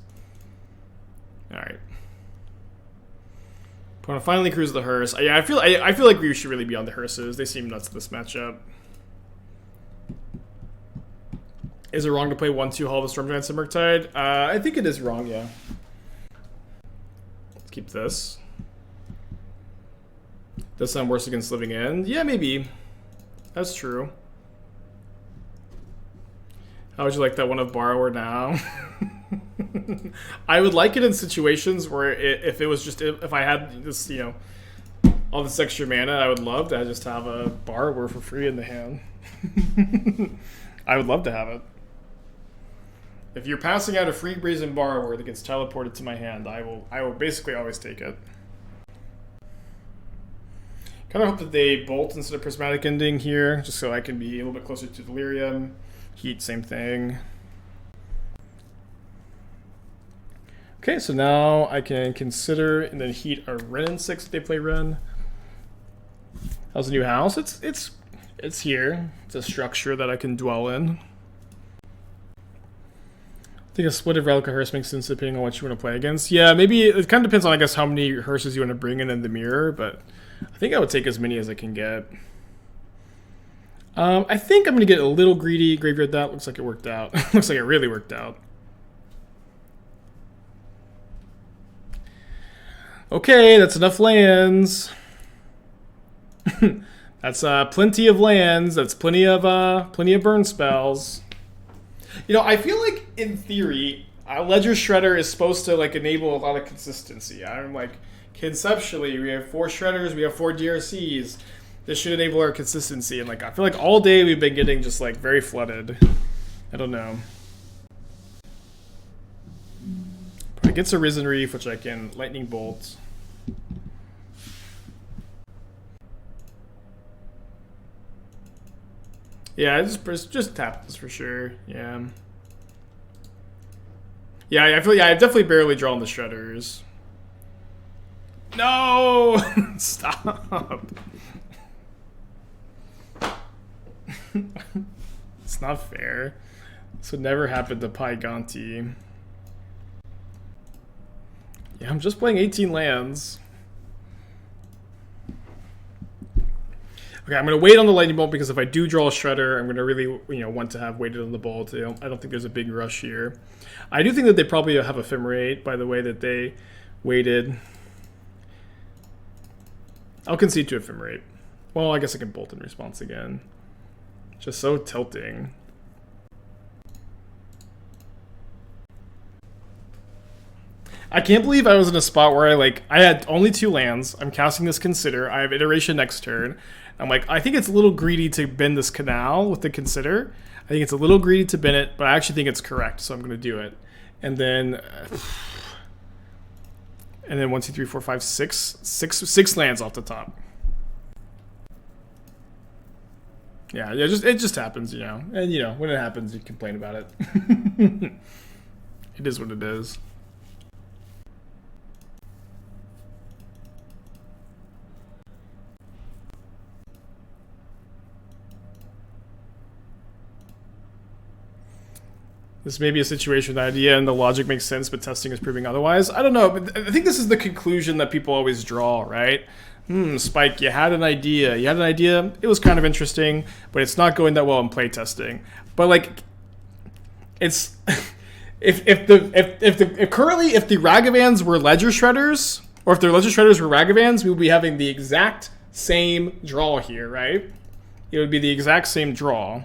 Alright. Opponent finally cruise the hearse. Yeah, I feel like we should really be on the hearses. They seem nuts this matchup. Is it wrong to play 1/2 Hall of the Storm Giants and Murktide? I think it is wrong, yeah. Let's keep this. Does sound worse against Living End? Yeah, maybe. That's true. How would you like that one of Borrower now? I would like it in situations where if it was just if I had this, you know, all this extra mana, I would love to just have a Borrower for free in the hand. I would love to have it. If you're passing out a free Brazen Borrower that gets teleported to my hand, I will basically always take it. Kind of hope that they bolt instead of Prismatic Ending here, just so I can be a little bit closer to Delirium. Heat, same thing. Okay, so now I can consider and then Heat a Ren 6 if they play Ren. How's the new house? It's here. It's a structure that I can dwell in. I think a split of Relic of Hearse makes sense depending on what you want to play against. Yeah, maybe it kind of depends on, I guess, how many hearses you want to bring in the mirror, but I think I would take as many as I can get. I think I'm going to get a little greedy. Graveyard that. Looks like it worked out. Looks like it really worked out. Okay, that's enough lands. That's plenty of lands. That's plenty of burn spells. You know, I feel like in theory, Ledger Shredder is supposed to like enable a lot of consistency. I'm like, conceptually, we have 4 Shredders, we have 4 DRCs. This should enable our consistency. And like, I feel like all day we've been getting just like very flooded. I don't know. It gets a Risen Reef, which I can Lightning Bolt. Yeah, just tap this for sure. Yeah. Yeah, I feel I definitely barely drawn the Shredders. No! Stop. It's not fair. This would never happen to Pyganti. Yeah, I'm just playing 18 lands. Okay, I'm going to wait on the Lightning Bolt because if I do draw a Shredder, I'm going to really, want to have waited on the Bolt. I don't think there's a big rush here. I do think that they probably have Ephemerate by the way that they waited. I'll concede to Ephemerate. Well, I guess I can Bolt in response again. Just so tilting. I can't believe I was in a spot where I had only 2 lands. I'm casting this Consider. I have Iteration next turn. I'm like, I think it's a little greedy to bend this Canal with the Consider. I think it's a little greedy to bend it, but I actually think it's correct, so I'm going to do it. And then 1, 2, 3, 4, 5, 6. 6 lands off the top. Yeah, it just happens, And when it happens, you complain about it. It is what it is. This may be a situation with the idea and the logic makes sense, but testing is proving otherwise. I don't know, but I think this is the conclusion that people always draw, right? Spike, you had an idea. It was kind of interesting, but it's not going that well in playtesting. But like, it's if the Ragavans were Ledger Shredders, or if their Ledger Shredders were Ragavans, we would be having the exact same draw here, right? It would be the exact same draw.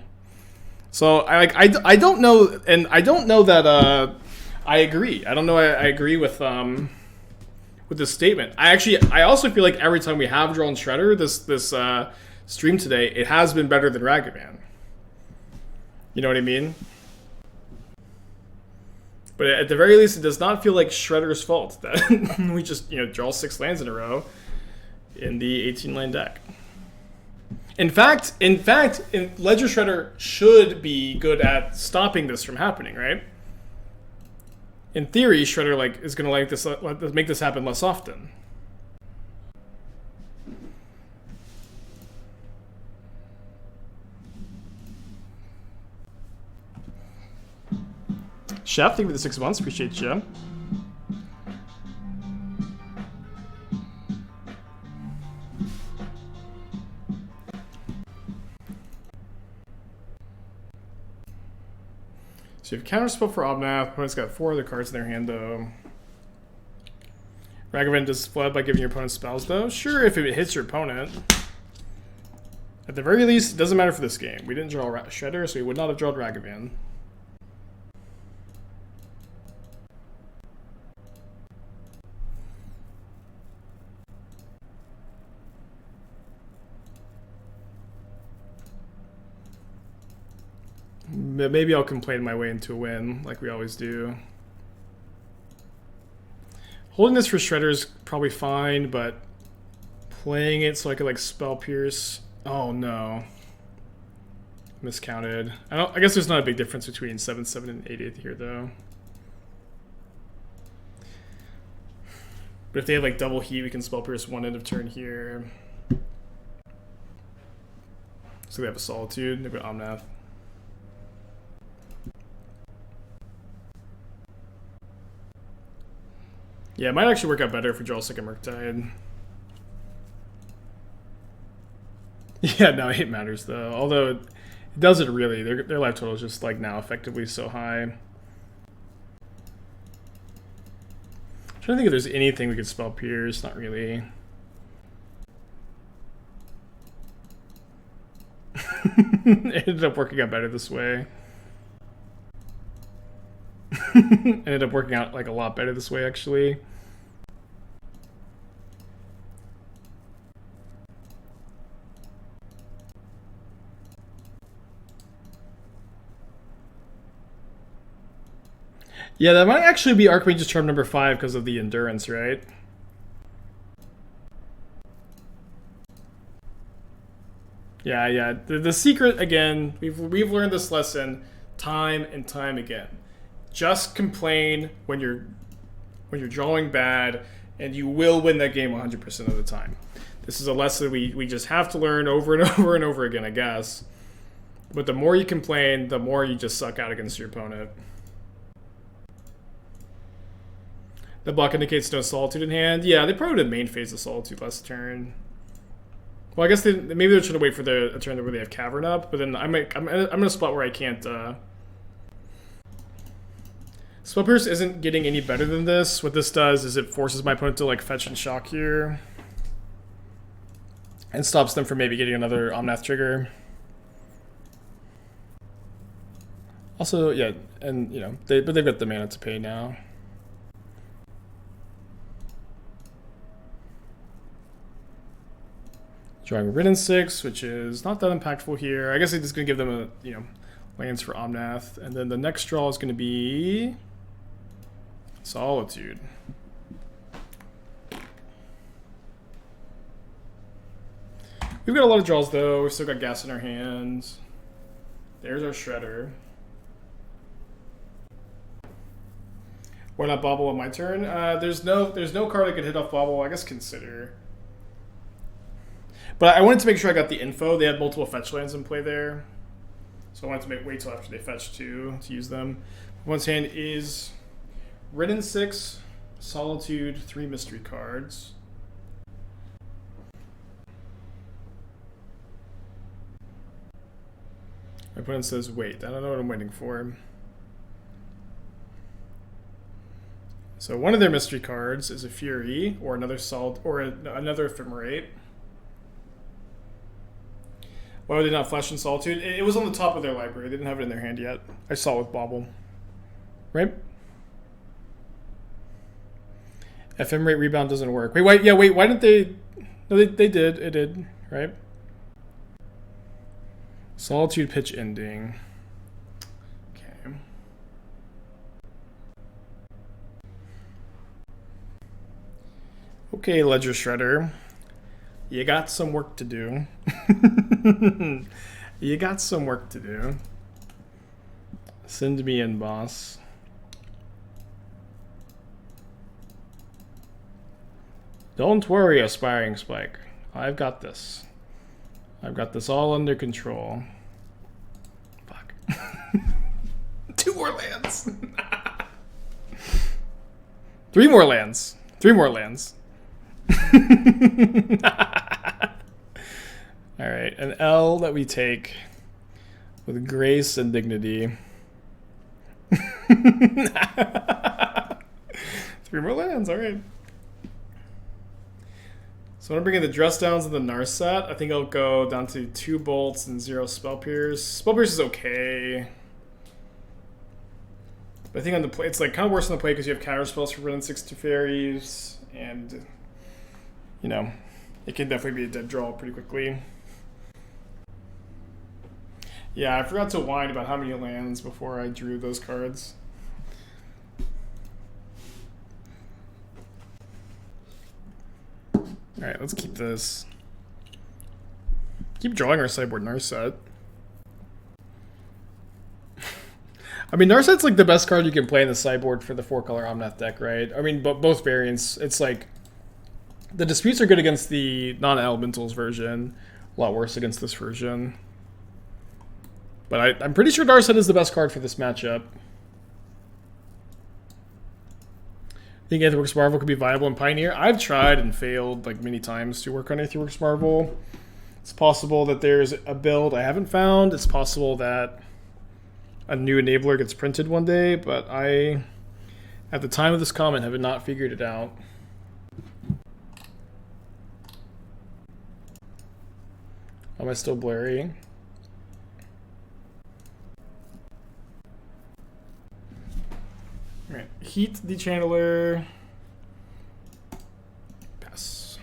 So I don't know, and I don't know that I agree. I don't know. I agree with this statement. I also feel like every time we have drawn Shredder this stream today, it has been better than Ragavan. You know what I mean? But at the very least, it does not feel like Shredder's fault that we just draw 6 lands in a row in the 18-land deck. In fact, Ledger Shredder should be good at stopping this from happening, right? In theory, Shredder is going to make this happen less often. Chef, thank you for the 6 months. Appreciate you. So you have Counterspell for Obnath. Opponent's got 4 other cards in their hand, though. Ragavan does flood by giving your opponent spells, though. Sure, if it hits your opponent. At the very least, it doesn't matter for this game. We didn't draw Shredder, so we would not have drawn Ragavan. Maybe I'll complain my way into a win, like we always do. Holding this for Shredder is probably fine, but playing it so I could Spell Pierce. Oh no. Miscounted. I guess there's not a big difference between 7/7 and 8/8 here though. But if they have double heat, we can Spell Pierce one end of turn here. So they have a Solitude, they've got Omnath. Yeah, it might actually work out better if we draw a second Murktide. Yeah, no, 8 matters though. Although it doesn't really. Their life total is just now effectively so high. I'm trying to think if there's anything we could Spell Pierce. Not really. It ended up working out better this way. Ended up working out like a lot better this way, actually. Yeah, that might actually be Archmage's Charm number 5 because of the endurance, right? Yeah. The secret, again, we've learned this lesson time and time again. Just complain when you're drawing bad, and you will win that game 100% of the time. This is a lesson we just have to learn over and over and over again, I guess. But the more you complain, the more you just suck out against your opponent. The block indicates no Solitude in hand. Yeah, they probably did main phase of Solitude last turn. Well, I guess maybe they're trying to wait for a turn where they have Cavern up, but then I'm in a spot where I can't. Spell Pierce isn't getting any better than this. What this does is it forces my opponent to like fetch and shock here, and stops them from maybe getting another Omnath trigger. Also, yeah, and you know, but they've got the mana to pay now. Drawing Ridden 6, which is not that impactful here. I guess it's going to give them lands for Omnath. And then the next draw is going to be Solitude. We've got a lot of draws though. We've still got gas in our hands. There's our Shredder. Why not Bauble on my turn? There's no card I could hit off Bauble. I guess Consider. But I wanted to make sure I got the info. They had multiple fetch lands in play there. So I wanted to wait till after they fetch to use them. One's hand is Ridden 6, Solitude, 3 mystery cards. My opponent says, wait, I don't know what I'm waiting for. So one of their mystery cards is a Fury, or another another Ephemerate. Why would they not flash in Solitude? It was on the top of their library. They didn't have it in their hand yet. I saw it with Bauble. Right? Ephemerate Rebound doesn't work. Wait, why didn't they... No, they did. It did, right? Solitude Pitch Ending. Okay. Okay, Ledger Shredder. You got some work to do. You got some work to do. Send me in, boss. Don't worry, Aspiring Spike. I've got this. I've got this all under control. Fuck. 2 more lands. 3 more lands. 3 more lands. Alright, an L that we take with grace and dignity. 3 more lands, alright. So I'm bringing the Dress Downs and the Narset. I think I'll go down to 2 bolts and 0 Spell Pierce. Spell Pierce is okay. But I think on the play, it's like kind of worse on the play because you have counterspells for running 6 Fairies, and you know, it can definitely be a dead draw pretty quickly. Yeah, I forgot to whine about how many lands before I drew those cards. Alright, let's keep this. Keep drawing our sideboard Narset. I mean, Narset's like the best card you can play in the sideboard for the 4-color Omnath deck, right? I mean, both variants. It's like the disputes are good against the non-elementals version, a lot worse against this version. But I'm pretty sure Narset is the best card for this matchup. Think Aetherworks Marvel could be viable in Pioneer? I've tried and failed like many times to work on Aetherworks Marvel. It's possible that there's a build I haven't found. It's possible that a new enabler gets printed one day, but I, at the time of this comment, have not figured it out. Am I still blurry? Alright, Heat the Channeler. Pass.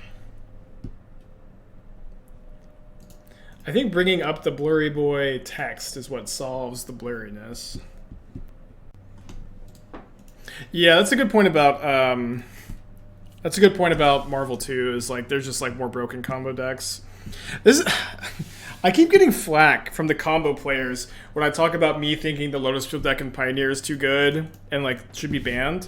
I think bringing up the Blurry Boy text is what solves the blurriness. Yeah, that's a good point about Marvel 2, is like there's just like more broken combo decks. I keep getting flack from the combo players when I talk about me thinking the Lotus Field deck in Pioneer is too good and like should be banned.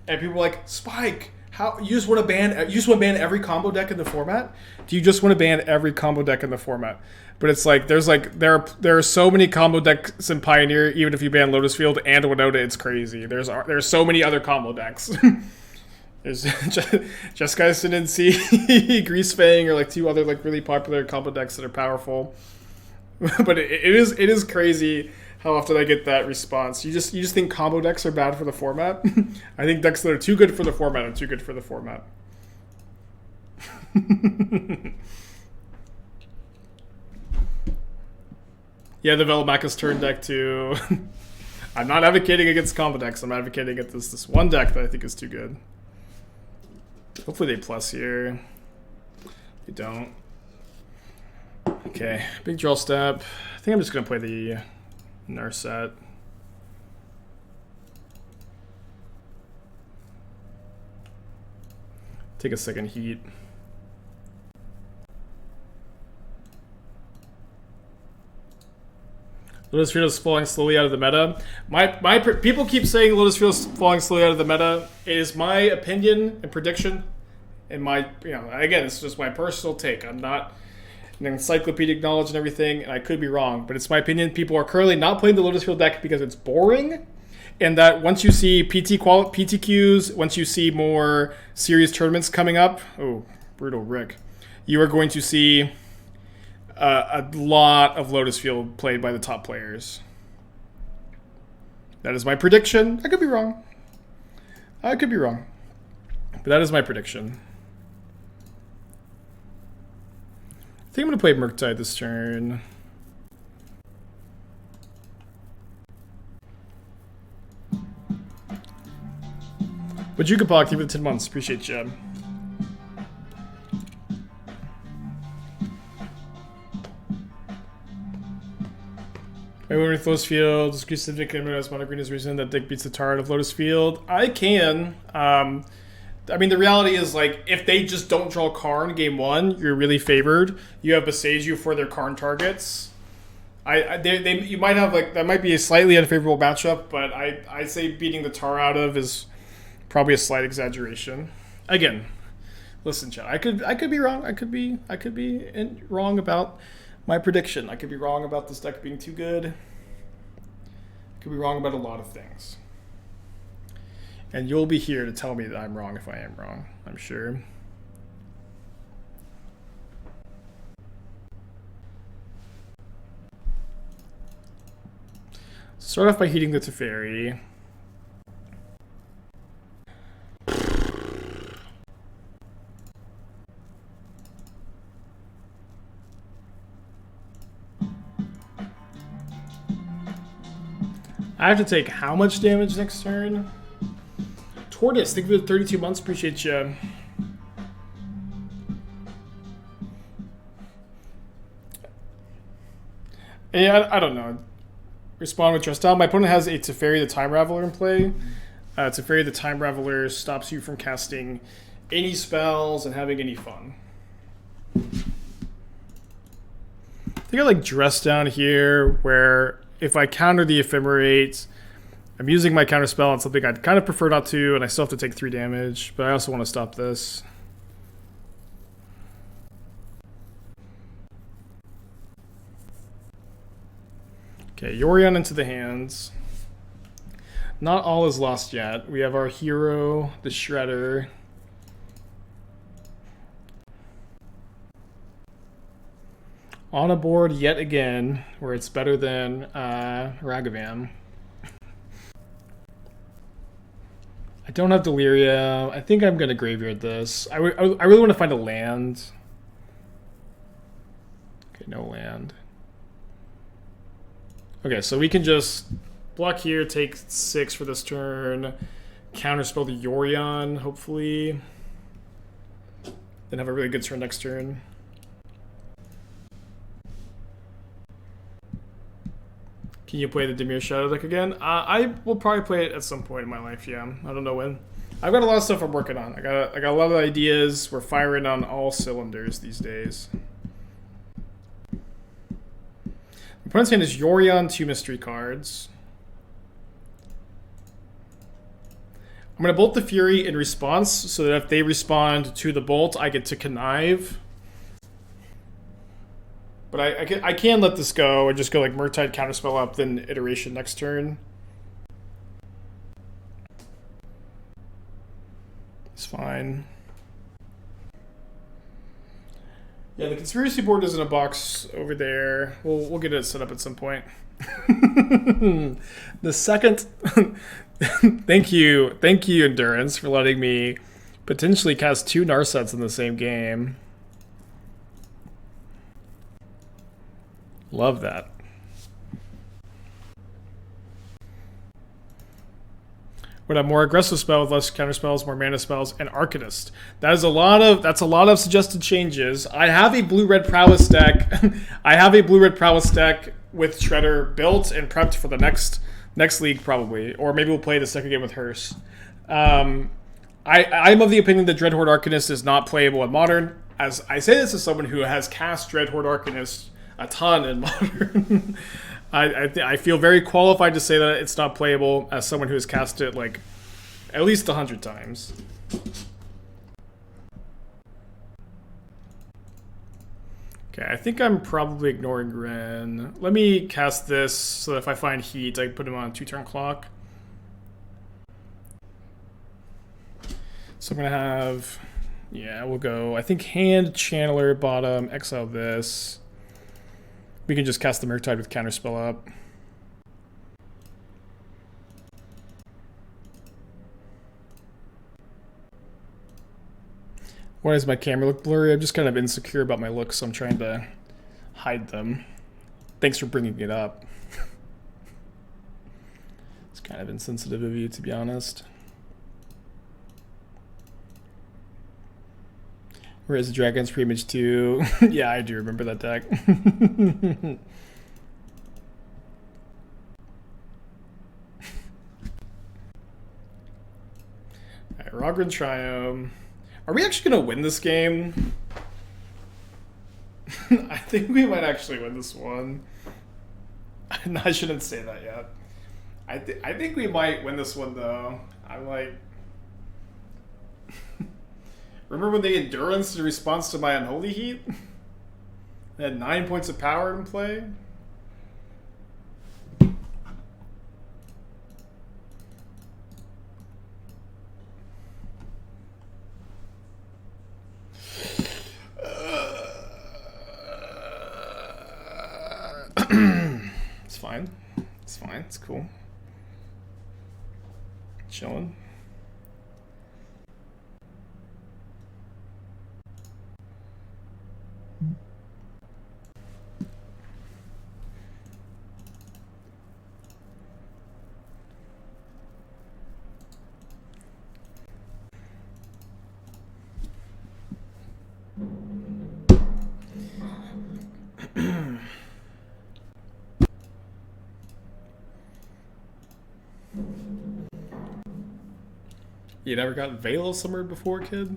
And people are like, Spike, how you just want to ban every combo deck in the format? Do you just want to ban every combo deck in the format? But it's like there are so many combo decks in Pioneer, even if you ban Lotus Field and Winota, it's crazy. There's so many other combo decks. There's Jeskai SNC, Grease Fang, or like 2 other like really popular combo decks that are powerful. But it is crazy how often I get that response. You just think combo decks are bad for the format? I think decks that are too good for the format are too good for the format. Yeah, the Velomachus turn deck too. I'm not advocating against combo decks. I'm advocating against this one deck that I think is too good. Hopefully they plus here. They don't. Okay, big draw step. I think I'm just going to play the Narset. Take a second Heat. Lotus Field is falling slowly out of the meta. People keep saying Lotus Field is falling slowly out of the meta. It is my opinion and prediction, and again, it's just my personal take. I'm not an encyclopedic knowledge and everything, and I could be wrong, but it's my opinion. People are currently not playing the Lotus Field deck because it's boring, and that once you see PTQs, once you see more serious tournaments coming up, oh, brutal Rick, you are going to see a lot of Lotus Field played by the top players. That is my prediction. I could be wrong. But that is my prediction. I think I'm going to play Murktide this turn. But you could block even 10 months. Appreciate you. With Lotus Field, exclusive as Mono Green is reason that deck beats the Tarn of Lotus Field. I can. I mean, the reality is, like, if they just don't draw Karn game 1, you're really favored. You have Beseiju for their Karn targets. You might have, like, that might be a slightly unfavorable matchup, but I say beating the Tar out of is probably a slight exaggeration. Again, listen, chat. I could be wrong. I could be wrong about my prediction. I could be wrong about this deck being too good. I could be wrong about a lot of things. And you'll be here to tell me that I'm wrong if I am wrong, I'm sure. Start off by heating the Teferi. I have to take how much damage next turn? Tortoise, thank you for the 32 months. Appreciate you. Yeah, I don't know. Respond with trust. My opponent has a Teferi the Time Raveler in play. Teferi the Time Raveler stops you from casting any spells and having any fun. I think I like dress down here where if I counter the Ephemerate, I'm using my Counterspell on something I'd kind of prefer not to, and I still have to take 3 damage, but I also want to stop this. Okay, Yorion into the hands. Not all is lost yet. We have our hero, the Shredder. On a board yet again, where it's better than Ragavan. I don't have Deliria. I think I'm going to graveyard this. I really want to find a land. Okay, no land. Okay, so we can just block here, take 6 for this turn. Counterspell the Yorion, hopefully. Then have a really good turn next turn. Can you play the Dimir Shadow deck again? I will probably play it at some point in my life, yeah. I don't know when. I've got a lot of stuff I'm working on. I got a lot of ideas. We're firing on all cylinders these days. My opponent's hand is Yorion, 2 mystery cards. I'm going to Bolt the Fury in response, so that if they respond to the Bolt, I get to Connive. But I can let this go and just go like Murktide, Counterspell up, then Iteration next turn. It's fine. Yeah, the conspiracy board is in a box over there. We'll get it set up at some point. The second... Thank you, Endurance, for letting me potentially cast 2 Narsets in the same game. Love that. Would have more aggressive spell with less counter spells, more mana spells, and Arcanist. That's a lot of suggested changes. I have a blue-red prowess deck. I have a blue-red prowess deck with Shredder built and prepped for the next league probably, or maybe we'll play the second game with Hearse. I'm of the opinion that Dreadhorde Arcanist is not playable in Modern. As I say this as someone who has cast Dreadhorde Arcanist a ton in Modern. I feel very qualified to say that it's not playable as someone who has cast it like at least 100 times. Okay, I think I'm probably ignoring Gren. Let me cast this so that if I find Heat, I can put him on a 2-turn clock. So I'm going to have... Yeah, we'll go... I think hand, Channeler, bottom, exile this. We can just cast the Murktide with Counterspell up. Why does my camera look blurry? I'm just kind of insecure about my looks, so I'm trying to hide them. Thanks for bringing it up. It's kind of insensitive of you, to be honest. Whereas the Dragon's Preimage 2. Yeah, I do remember that deck. Alright, Rogren Triumph. Are we actually going to win this game? I think we might actually win this one. I shouldn't say that yet. I think we might win this one, though. I'm like... Remember when they Endurance in response to my Unholy Heat? They had 9 points of power in play? It's fine. It's fine. It's cool. Chilling. You never got Veil of Summer before, kid?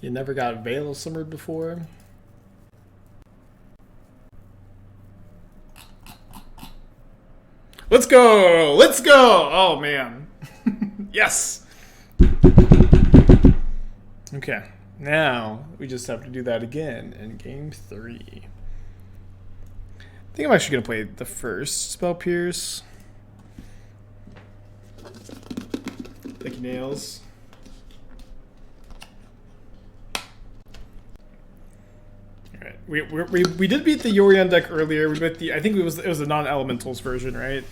You never got Veil of Summer before? Let's go! Let's go! Oh, man. Yes! Okay. Now, we just have to do that again in game 3. I think I'm actually going to play the first Spell Pierce. Thank you, Nails. Alright, we did beat the Yorion deck earlier. We beat the, I think it was the non-elementals version, right?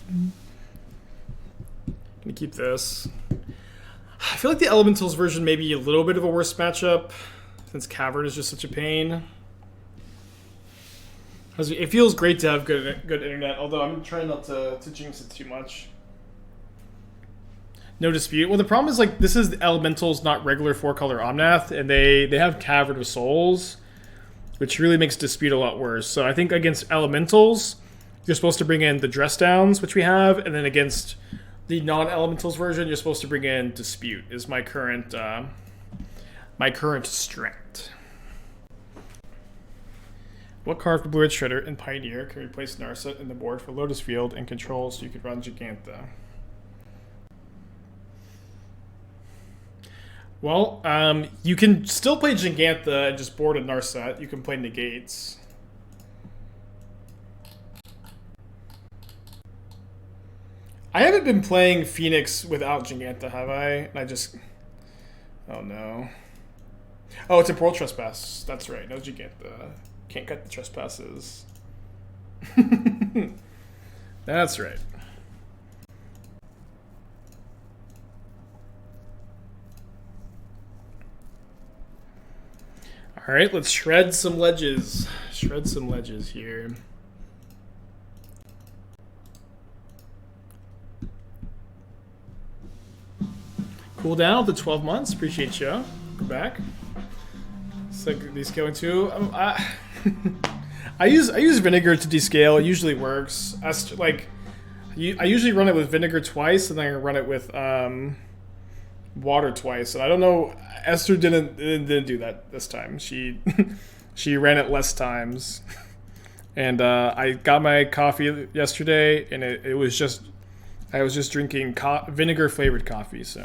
Gonna keep this. I feel like the elementals version may be a little bit of a worse matchup since Cavern is just such a pain. It feels great to have good internet, although I'm trying not to jinx it too much. No dispute. Well, the problem is, like, this is elementals, not regular 4-color Omnath, and they have Cavern of Souls, which really makes dispute a lot worse. So I think against elementals, you're supposed to bring in the dress downs, which we have, and then against the non-elementals version, you're supposed to bring in dispute. Is my current strat. What card for Blue Red Shredder and Pioneer can replace Narset in the board for Lotus Field and control so you could run Gigantha? Well, you can still play Gigantha and just board a Narset. You can play Negates. I haven't been playing Phoenix without Gigantha, have I? I just... Oh, no. Oh, it's a Pearl Trespass. That's right. No Gigantha. Can't cut the trespasses. That's right. All right, let's shred some ledges. Shred some ledges here. Cool down the 12 months. Appreciate you. Go back. So these going too. I use vinegar to descale. It usually works. I usually run it with vinegar twice, and then I run it with water twice. And I don't know. Esther didn't do that this time. She she ran it less times. And I got my coffee yesterday, and it was just I was just drinking vinegar flavored coffee. So.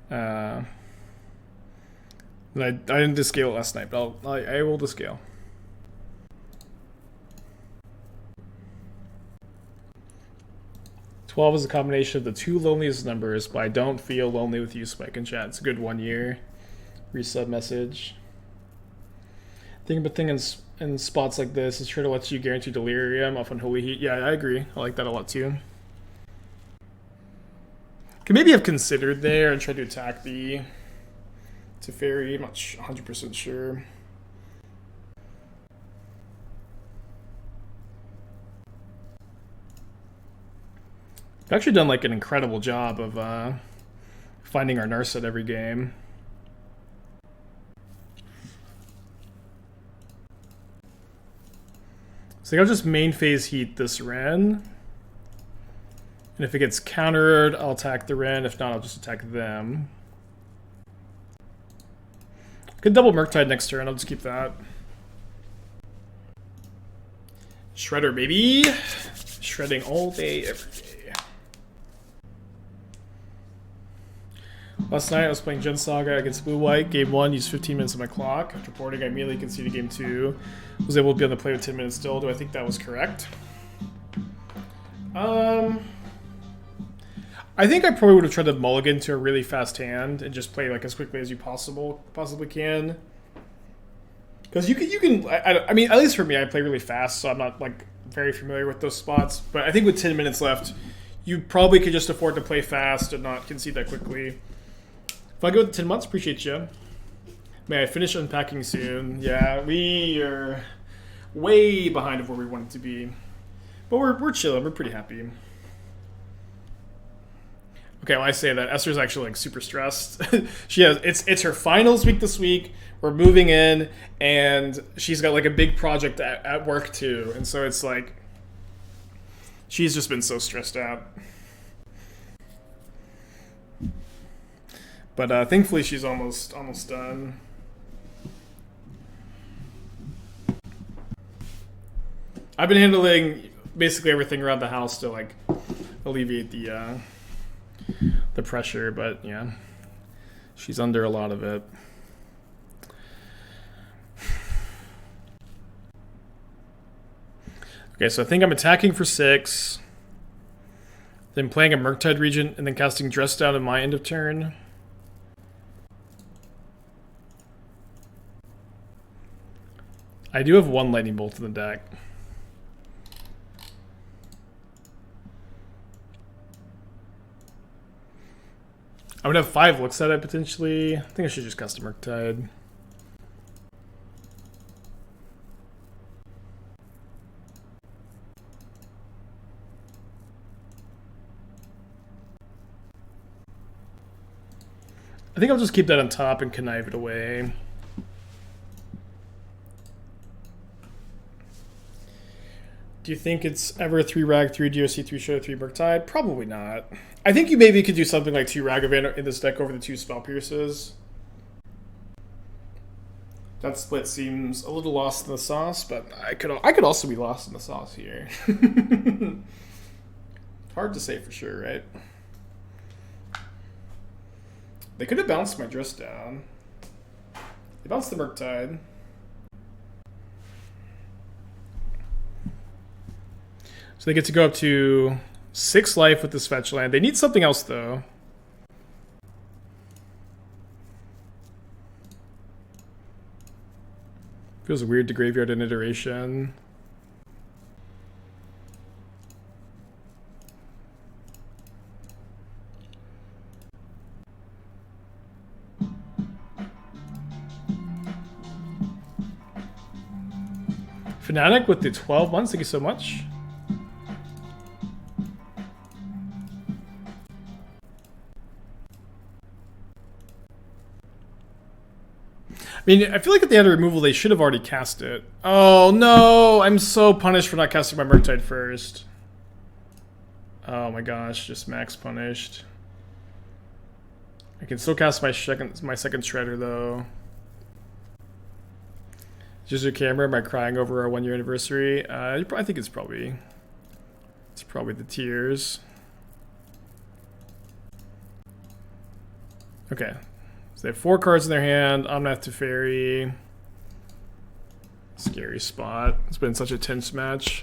I didn't descale it last night, but I will descale. "12 is a combination of the two loneliest numbers, but I don't feel lonely with you, Spike and chat. It's a good 1 year. Resub message. Think about things in spots like this is sure to let you guarantee delirium off Unholy Heat. Yeah, I agree. I like that a lot too. Could maybe have considered there and tried to attack the Teferi. I'm not 100% sure. We've actually done like an incredible job of finding our Narset every game. So I'll just main phase heat this Ren. And if it gets countered, I'll attack the Ren. If not, I'll just attack them. Could double Murktide next turn. I'll just keep that. Shredder, baby. Shredding all day, every day. Last night I was playing Gen Saga against Blue White. Game 1, used 15 minutes of my clock. After boarding, I immediately conceded game 2. Was able to be on the play with 10 minutes still. Do I think that was correct? I think I probably would have tried to mulligan to a really fast hand and just play like as quickly as you possibly can. Because you can. I mean, at least for me, I play really fast, so I'm not like very familiar with those spots. But I think with 10 minutes left, you probably could just afford to play fast and not concede that quickly. If I go with 10 months, appreciate you. May I finish unpacking soon? Yeah, we are way behind of where we wanted to be, but we're chilling. We're pretty happy. Okay, well, I say that Esther's actually like super stressed. She has it's her finals week this week. We're moving in, and she's got like a big project at work too, and so it's like she's just been so stressed out. But thankfully, she's almost done. I've been handling basically everything around the house to like alleviate the pressure, but yeah, she's under a lot of it. Okay, so I think I'm attacking for 6, then playing a Murktide Regent, and then casting Dress Down in my end of turn. I do have 1 Lightning Bolt in the deck. I would have 5 looks at it potentially. I think I should just cast a Murktide. I think I'll just keep that on top and connive it away. Do you think it's ever 3 Rag, 3 DOC, 3 Shredder, 3 Murktide? Probably not. I think you maybe could do something like 2 Ragavan in this deck over the 2 Spell Pierces. That split seems a little lost in the sauce, but I could also be lost in the sauce here. Hard to say for sure, right? They could have bounced my Dress down. They bounced the Murktide. So they get to go up to 6 life with this fetch land. They need something else, though. Feels weird to graveyard an iteration. Fnatic with the 12 months, thank you so much. I mean, I feel like at the end of removal, they should have already cast it. Oh, no! I'm so punished for not casting my Murktide first. Oh my gosh, just max punished. I can still cast my second Shredder, though. Just your camera, am I crying over our 1-year anniversary? I think it's probably the tears. Okay. So they have 4 cards in their hand. Omnath Teferi. Scary spot. It's been such a tense match.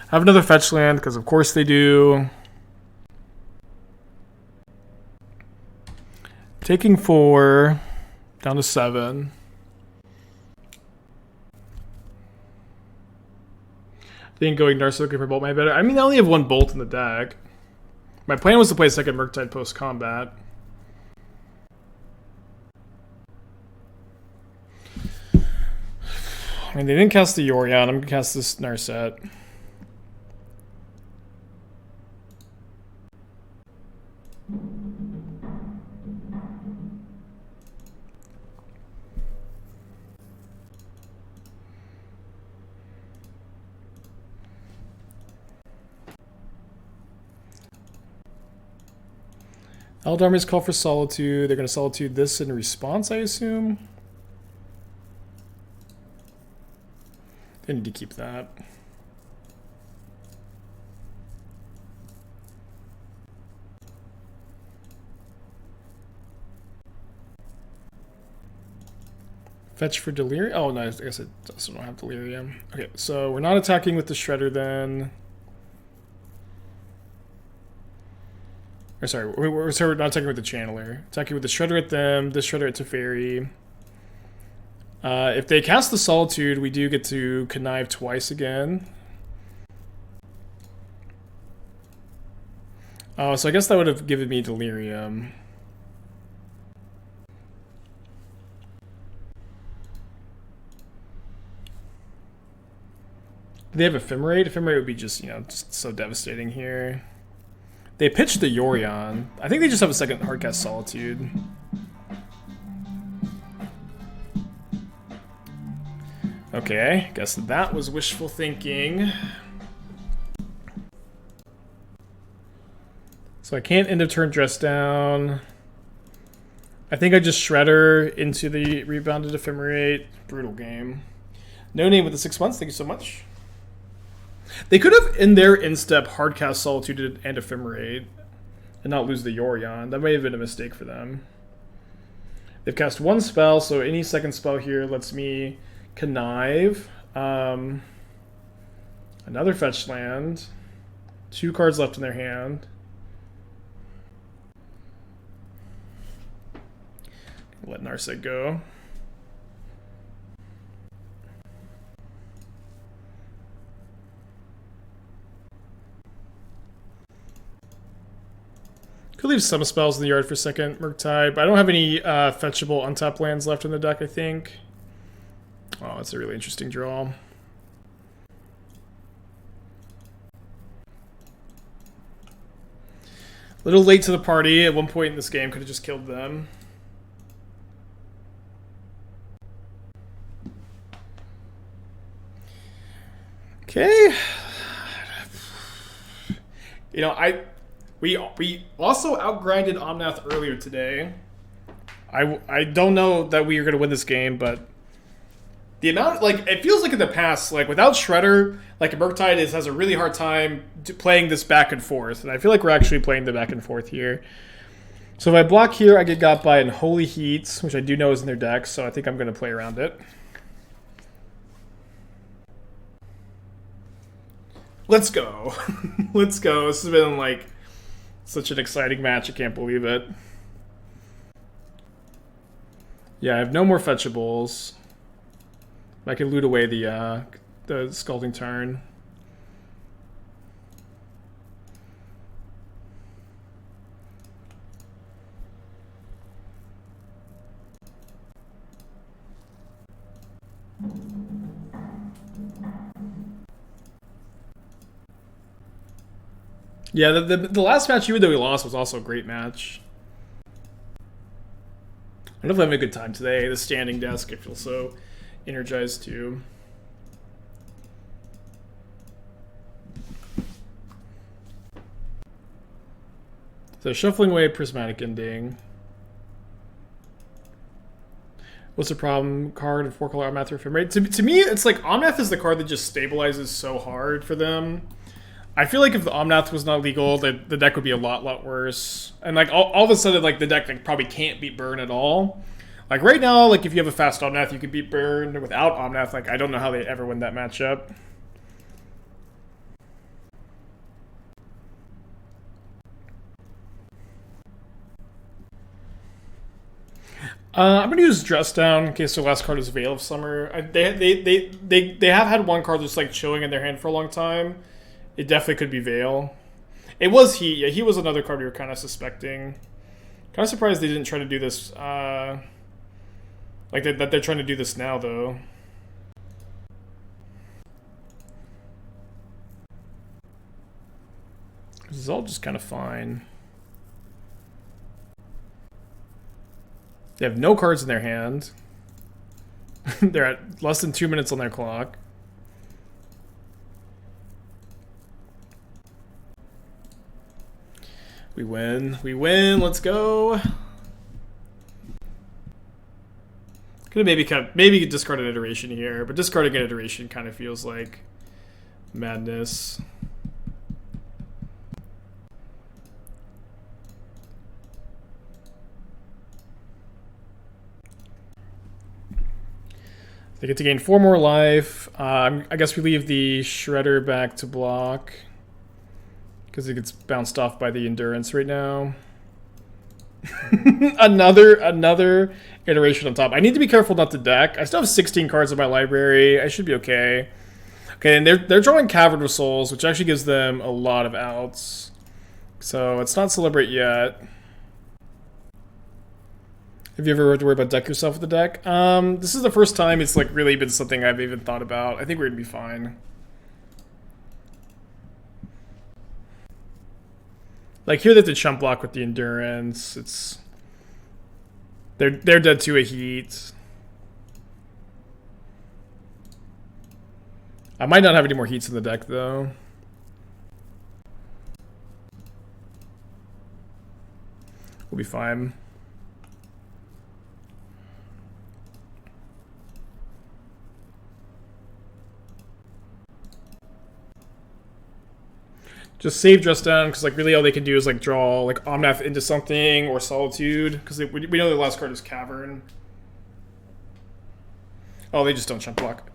Have another fetch land, because of course they do. Taking 4. Down to 7. I think going Narset looking for Bolt might be better. I mean, I only have 1 Bolt in the deck. My plan was to play a second Murktide post-combat. I mean, they didn't cast the Yorion. I'm going to cast this Narset. Eldarmor's call for Solitude. They're going to Solitude this in response, I assume. They need to keep that. Fetch for Delirium. Oh, no, I guess it also don't have Delirium. Okay, so we're not attacking with the Shredder then. Or sorry, we're not attacking with the Channeler. Attacking with the Shredder at them, this Shredder at Teferi. If they cast the Solitude, we do get to connive twice again. Oh, so I guess that would have given me Delirium. Do they have Ephemerate? Ephemerate would be just, you know, just so devastating here. They pitched the Yorion. I think they just have a second hardcast Solitude. Okay, guess that was wishful thinking. So I can't end of turn Dress down. I think I just Shredder into the rebounded Ephemerate. Brutal game. No name with the 6 months, thank you so much. They could have, in their instep, hardcast Solitude and Ephemerate and not lose the Yorion. That may have been a mistake for them. They've cast 1 spell, so any second spell here lets me connive. Another fetch land. 2 cards left in their hand. Let Narset go. Could leave some spells in the yard for second Murktide, but I don't have any fetchable untapped lands left in the deck, I think. Oh, that's a really interesting draw. A little late to the party. At one point in this game, could have just killed them. Okay. You know, we also outgrinded Omnath earlier today. I don't know that we are going to win this game, but the amount, like, it feels like in the past, like, without Shredder, like, Murktide has a really hard time playing this back and forth, and I feel like we're actually playing the back and forth here. So if I block here, I get got by Unholy Heat, which I do know is in their deck, so I think I'm going to play around it. Let's go. Let's go. This has been, like, such an exciting match. I can't believe it. Yeah, I have no more fetchables. I can loot away the Scalding Tarn. Yeah, the last match even though we lost was also a great match. I'm definitely having a good time today. The standing desk, I feel so energized too. So shuffling away Prismatic Ending. What's the problem? Card and 4-color Omnath or Ephemerate. To me, it's like Omnath is the card that just stabilizes so hard for them. I feel like if the Omnath was not legal, the deck would be a lot worse. And like all of a sudden, like the deck like, probably can't beat Burn at all. Like right now, like if you have a fast Omnath, you could beat Burn. Without Omnath, like I don't know how they ever win that matchup. I'm gonna use Dress Down in case their last card is Veil of Summer. They have had one card that's like chilling in their hand for a long time. It definitely could be Veil. It was Heat. Yeah, Heat was another card we were kind of suspecting. Kind of surprised they didn't try to do this. Like that they're trying to do this now, though. This is all just kind of fine. They have no cards in their hand. They're at less than 2 minutes on their clock. We win. We win. Let's go. Could have maybe discard an iteration here, but discarding an iteration kind of feels like madness. They get to gain 4 more life. I guess we leave the Shredder back to block because it gets bounced off by the Endurance right now. another iteration on top. I need to be careful not to deck. I still have 16 cards in my library. I should be okay. Okay, and they're drawing Cavern with Souls, which actually gives them a lot of outs. So it's not Celebrate yet. Have you ever had to worry about deck yourself with the deck? This is the first time it's like really been something I've even thought about. I think we're gonna be fine. Like here they have to chump block with the Endurance. It's they're dead to a Heat. I might not have any more Heats in the deck though. We'll be fine. Just save Dress Down, because like really all they can do is like draw like Omnath into something or Solitude, because we know their last card is Cavern. Oh, they just don't chump block.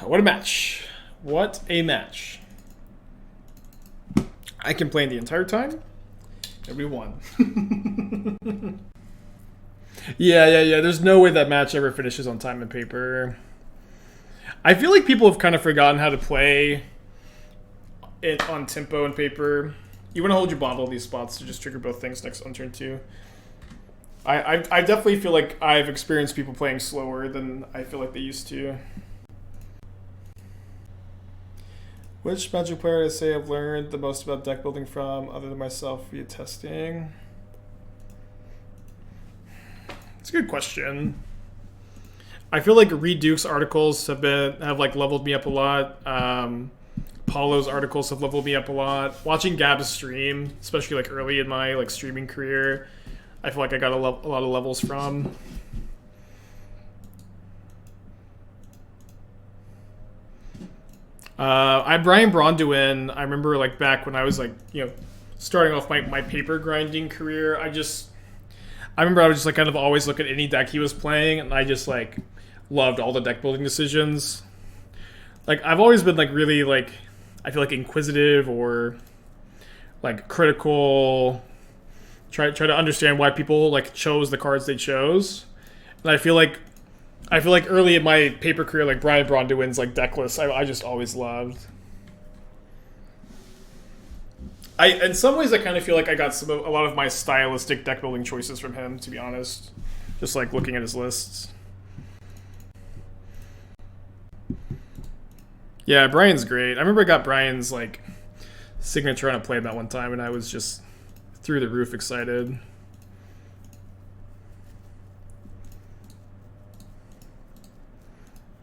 What a match. What a match. I complained the entire time, and we won. Yeah. There's no way that match ever finishes on time and paper. I feel like people have kind of forgotten how to play it on tempo and paper. You want to hold your Bauble in these spots to just trigger both things next on turn 2. I definitely feel like I've experienced people playing slower than I feel like they used to. Which Magic player I say I've learned the most about deck building from, other than myself, via testing? It's a good question. I feel like Reduke's articles have like leveled me up a lot. Paulo's articles have leveled me up a lot. Watching Gab's stream, especially like early in my like streaming career, I feel like I got a lot of levels from. Brian Bronduin, I remember like back when I was like, you know, starting off my paper grinding career, I remember I was just like kind of always look at any deck he was playing, and I just like loved all the deck building decisions. Like I've always been like really like, I feel like inquisitive or like critical, try to understand why people like chose the cards they chose. And I feel like early in my paper career, like Brian Bronduin's like Decklist, I just always loved. In some ways, I kind of feel like I got a lot of my stylistic deck building choices from him, to be honest. Just like looking at his lists. Yeah, Brian's great. I remember I got Brian's like signature on a playmat one time, and I was just through the roof excited.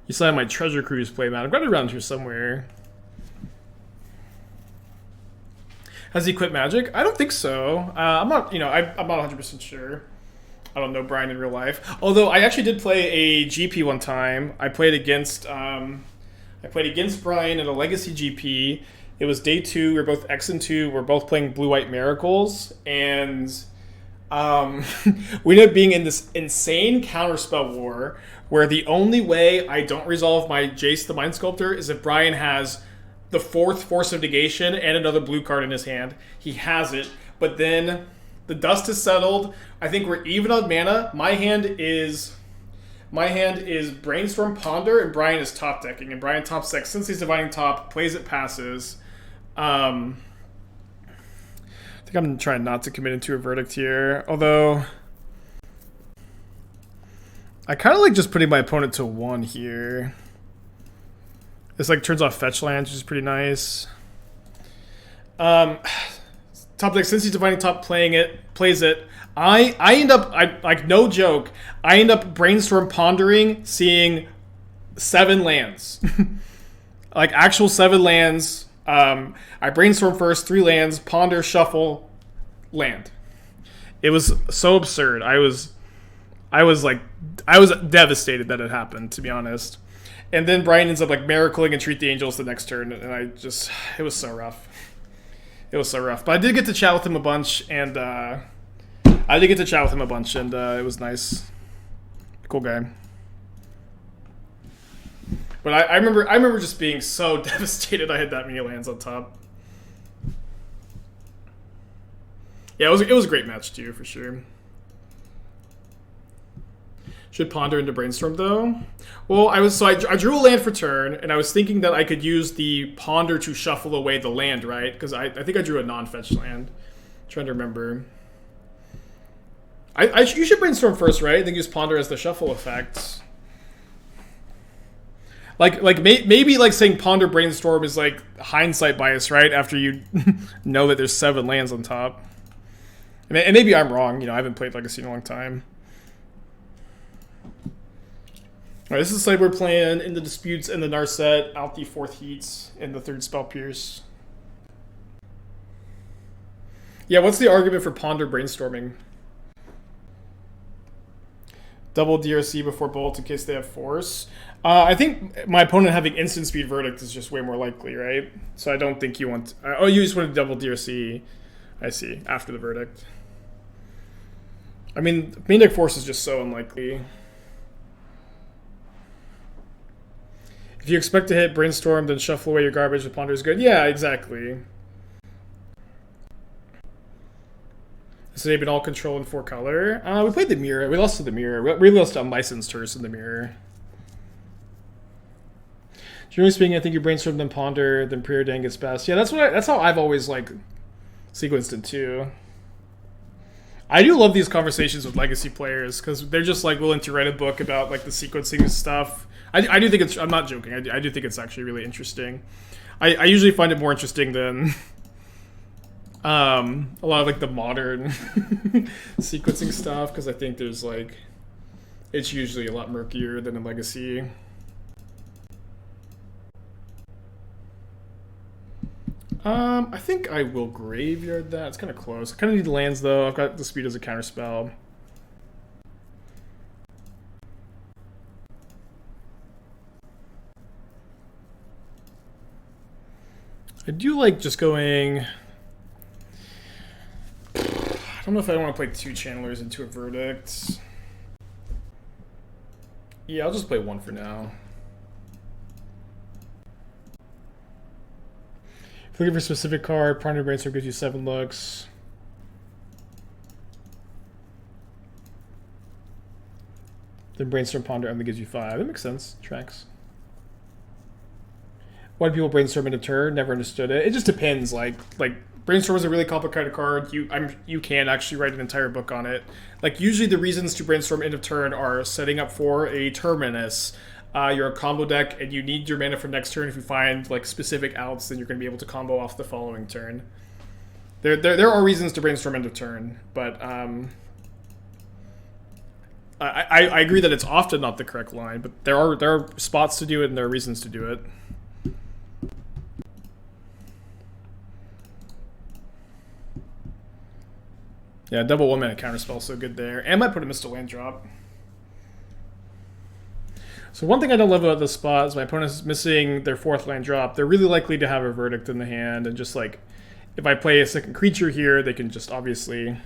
You saw my Treasure Cruise playmat. I've got it around here somewhere. Has he quit Magic? I don't think so. I'm not, you know, I'm not 100% sure. I don't know Brian in real life. Although I actually did play a GP one time. I played against Brian in a Legacy GP. It was day 2. We were both X and 2. We're both playing Blue-White Miracles, and we ended up being in this insane counterspell war where the only way I don't resolve my Jace the Mind Sculptor is if Brian has the 4th Force of Negation and another blue card in his hand. He has it, but then the dust has settled. I think we're even on mana. My hand is Brainstorm Ponder, and Brian is top decking. And Brian top decks since he's dividing top, plays it, passes. I think I'm trying not to commit into a verdict here, although I kind of like just putting my opponent to 1 here. This like turns off fetch lands, which is pretty nice. Top deck, since he's dividing top, plays it. I end up, like no joke, I end up brainstorm pondering, seeing 7 lands, like actual 7 lands. I brainstorm first, 3 lands, ponder, shuffle, land. It was so absurd. I was devastated that it happened, to be honest. And then Brian ends up like miracling and treat the angels the next turn, and it was so rough. It was so rough. But I did get to chat with him a bunch, and it was nice. Cool guy. But I remember just being so devastated I had that many lands on top. Yeah, it was a great match too, for sure. Should ponder into brainstorm though. Well, I drew a land for turn, and I was thinking that I could use the ponder to shuffle away the land, right? Because I think I drew a non-fetch land. I'm trying to remember. You should brainstorm first, right? Then use ponder as the shuffle effect. Like maybe like saying ponder brainstorm is like hindsight bias, right? After you know that there's 7 lands on top. And maybe I'm wrong. You know, I haven't played Legacy in a long time. Alright, this is the side we're playing in the disputes in the Narset, out the 4th heats, and the 3rd spell pierce. Yeah, what's the argument for ponder brainstorming? Double DRC before bolt in case they have force. I think my opponent having instant speed verdict is just way more likely, right? So I don't think you want... you just want to double DRC, I see, after the verdict. I mean, main deck force is just so unlikely. If you expect to hit brainstorm, then shuffle away your garbage with ponder is good. Yeah, exactly. So they've been all control in 4 color. We played the mirror. We lost to the mirror. We lost to Unlicensed Terse in the mirror. Generally speaking, I think you brainstorm, then ponder, then preordain gets best. Yeah, that's how I've always like sequenced it too. I do love these conversations with Legacy players because they're just like willing to write a book about like the sequencing stuff. I do think it's... I'm not joking. I do think it's actually really interesting. I usually find it more interesting than a lot of like the modern sequencing stuff, because I think there's like... it's usually a lot murkier than a Legacy. I think I will graveyard that. It's kind of close. I kind of need lands though. I've got the speed as a counterspell. I do like just going... I don't know if I want to play 2 channelers into a verdict. Yeah, I'll just play 1 for now. If you're looking for a specific card, Ponder Brainstorm gives you 7 looks. Then Brainstorm Ponder only gives you 5. That makes sense. Tracks. Why do people brainstorm in a turn? Never understood it. It just depends. Like Brainstorm is a really complicated card. You can actually write an entire book on it. Like usually the reasons to brainstorm end of turn are setting up for a terminus. You're a combo deck and you need your mana for next turn. If you find like specific outs, then you're going to be able to combo off the following turn. There are reasons to brainstorm end of turn, but I agree that it's often not the correct line. But there are spots to do it and there are reasons to do it. Yeah, double 1-mana counterspell, so good there. And might put a Misty Land drop. So one thing I don't love about this spot is my opponent is missing their 4th land drop. They're really likely to have a verdict in the hand, and just like, if I play a second creature here, they can just obviously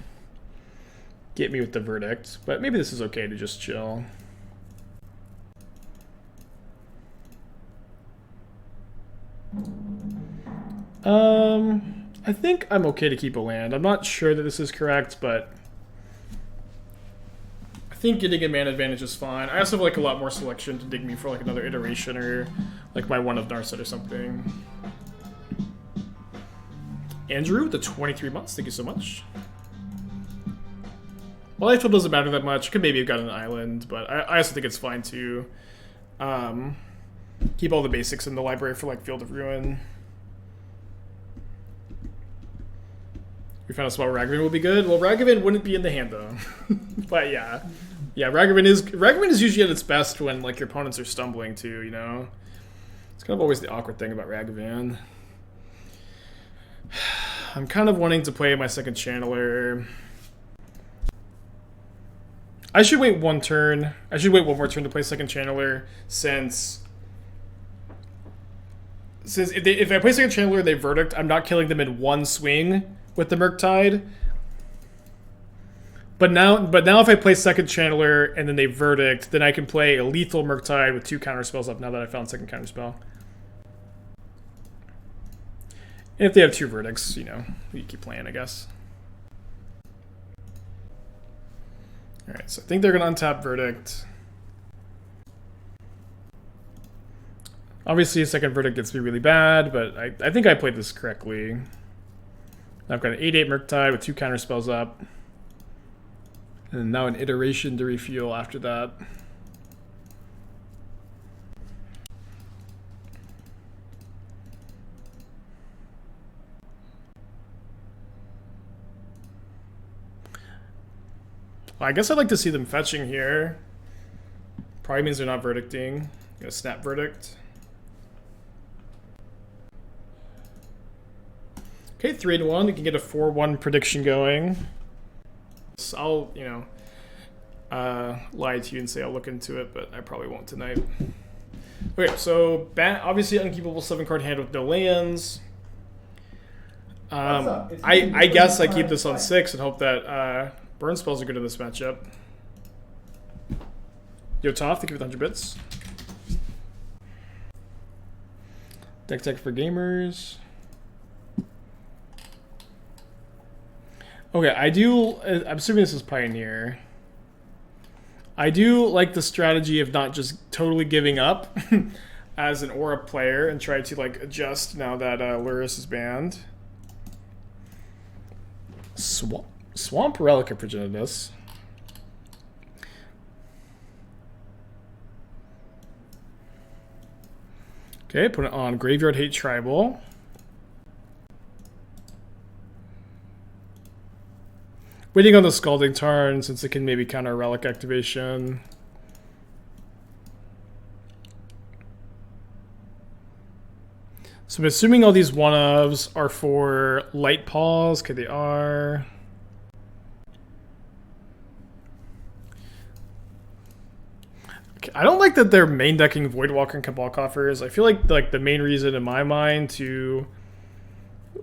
get me with the verdict. But maybe this is okay to just chill. I think I'm okay to keep a land. I'm not sure that this is correct, but I think getting a mana advantage is fine. I also have like a lot more selection to dig me for like another iteration or like my one of Narset or something. Andrew with the 23 months, thank you so much. Well, life doesn't matter that much. Could maybe have gotten an island, but I also think it's fine to keep all the basics in the library for like Field of Ruin. We found a spot where Ragavan will be good. Well, Ragavan wouldn't be in the hand though. But yeah, Ragavan is usually at its best when like your opponents are stumbling too. You know, it's kind of always the awkward thing about Ragavan. I'm kind of wanting to play my second channeler. I should wait 1 turn. I should wait 1 more turn to play second channeler since if I play second channeler and they verdict, I'm not killing them in 1 swing with the Murktide. But now if I play second channeler and then they verdict, then I can play a lethal Murktide with 2 counterspells up now that I found second counterspell. And if they have 2 verdicts, you know, you keep playing, I guess. Alright, so I think they're going to untap verdict. Obviously, a second verdict gets me really bad, but I think I played this correctly. I've got an 8/8 Murktide with 2 counterspells up. And now an iteration to refuel after that. Well, I guess I'd like to see them fetching here. Probably means they're not verdicting. Gonna snap verdict. Okay, 3-1. You can get a 4-1 prediction going. So I'll, you know, lie to you and say I'll look into it, but I probably won't tonight. Okay, so obviously unkeepable 7-card hand with no lands. I guess I keep this on 6 and hope that burn spells are good in this matchup. Yo, Toph, thank you for the 100 bits. Deck Tech for Gamers. Okay, I'm assuming this is Pioneer. I do like the strategy of not just totally giving up as an Aura player and try to like adjust now that Lurrus is banned. Swamp Relic of Progenitus. Okay, put it on Graveyard Hate Tribal. Waiting on the Scalding Tarn since it can maybe counter Relic activation. So I'm assuming all these one-ofs are for Light Paws. Okay, they are. Okay, I don't like that they're main decking Voidwalker and Cabal Coffers. I feel like the main reason in my mind to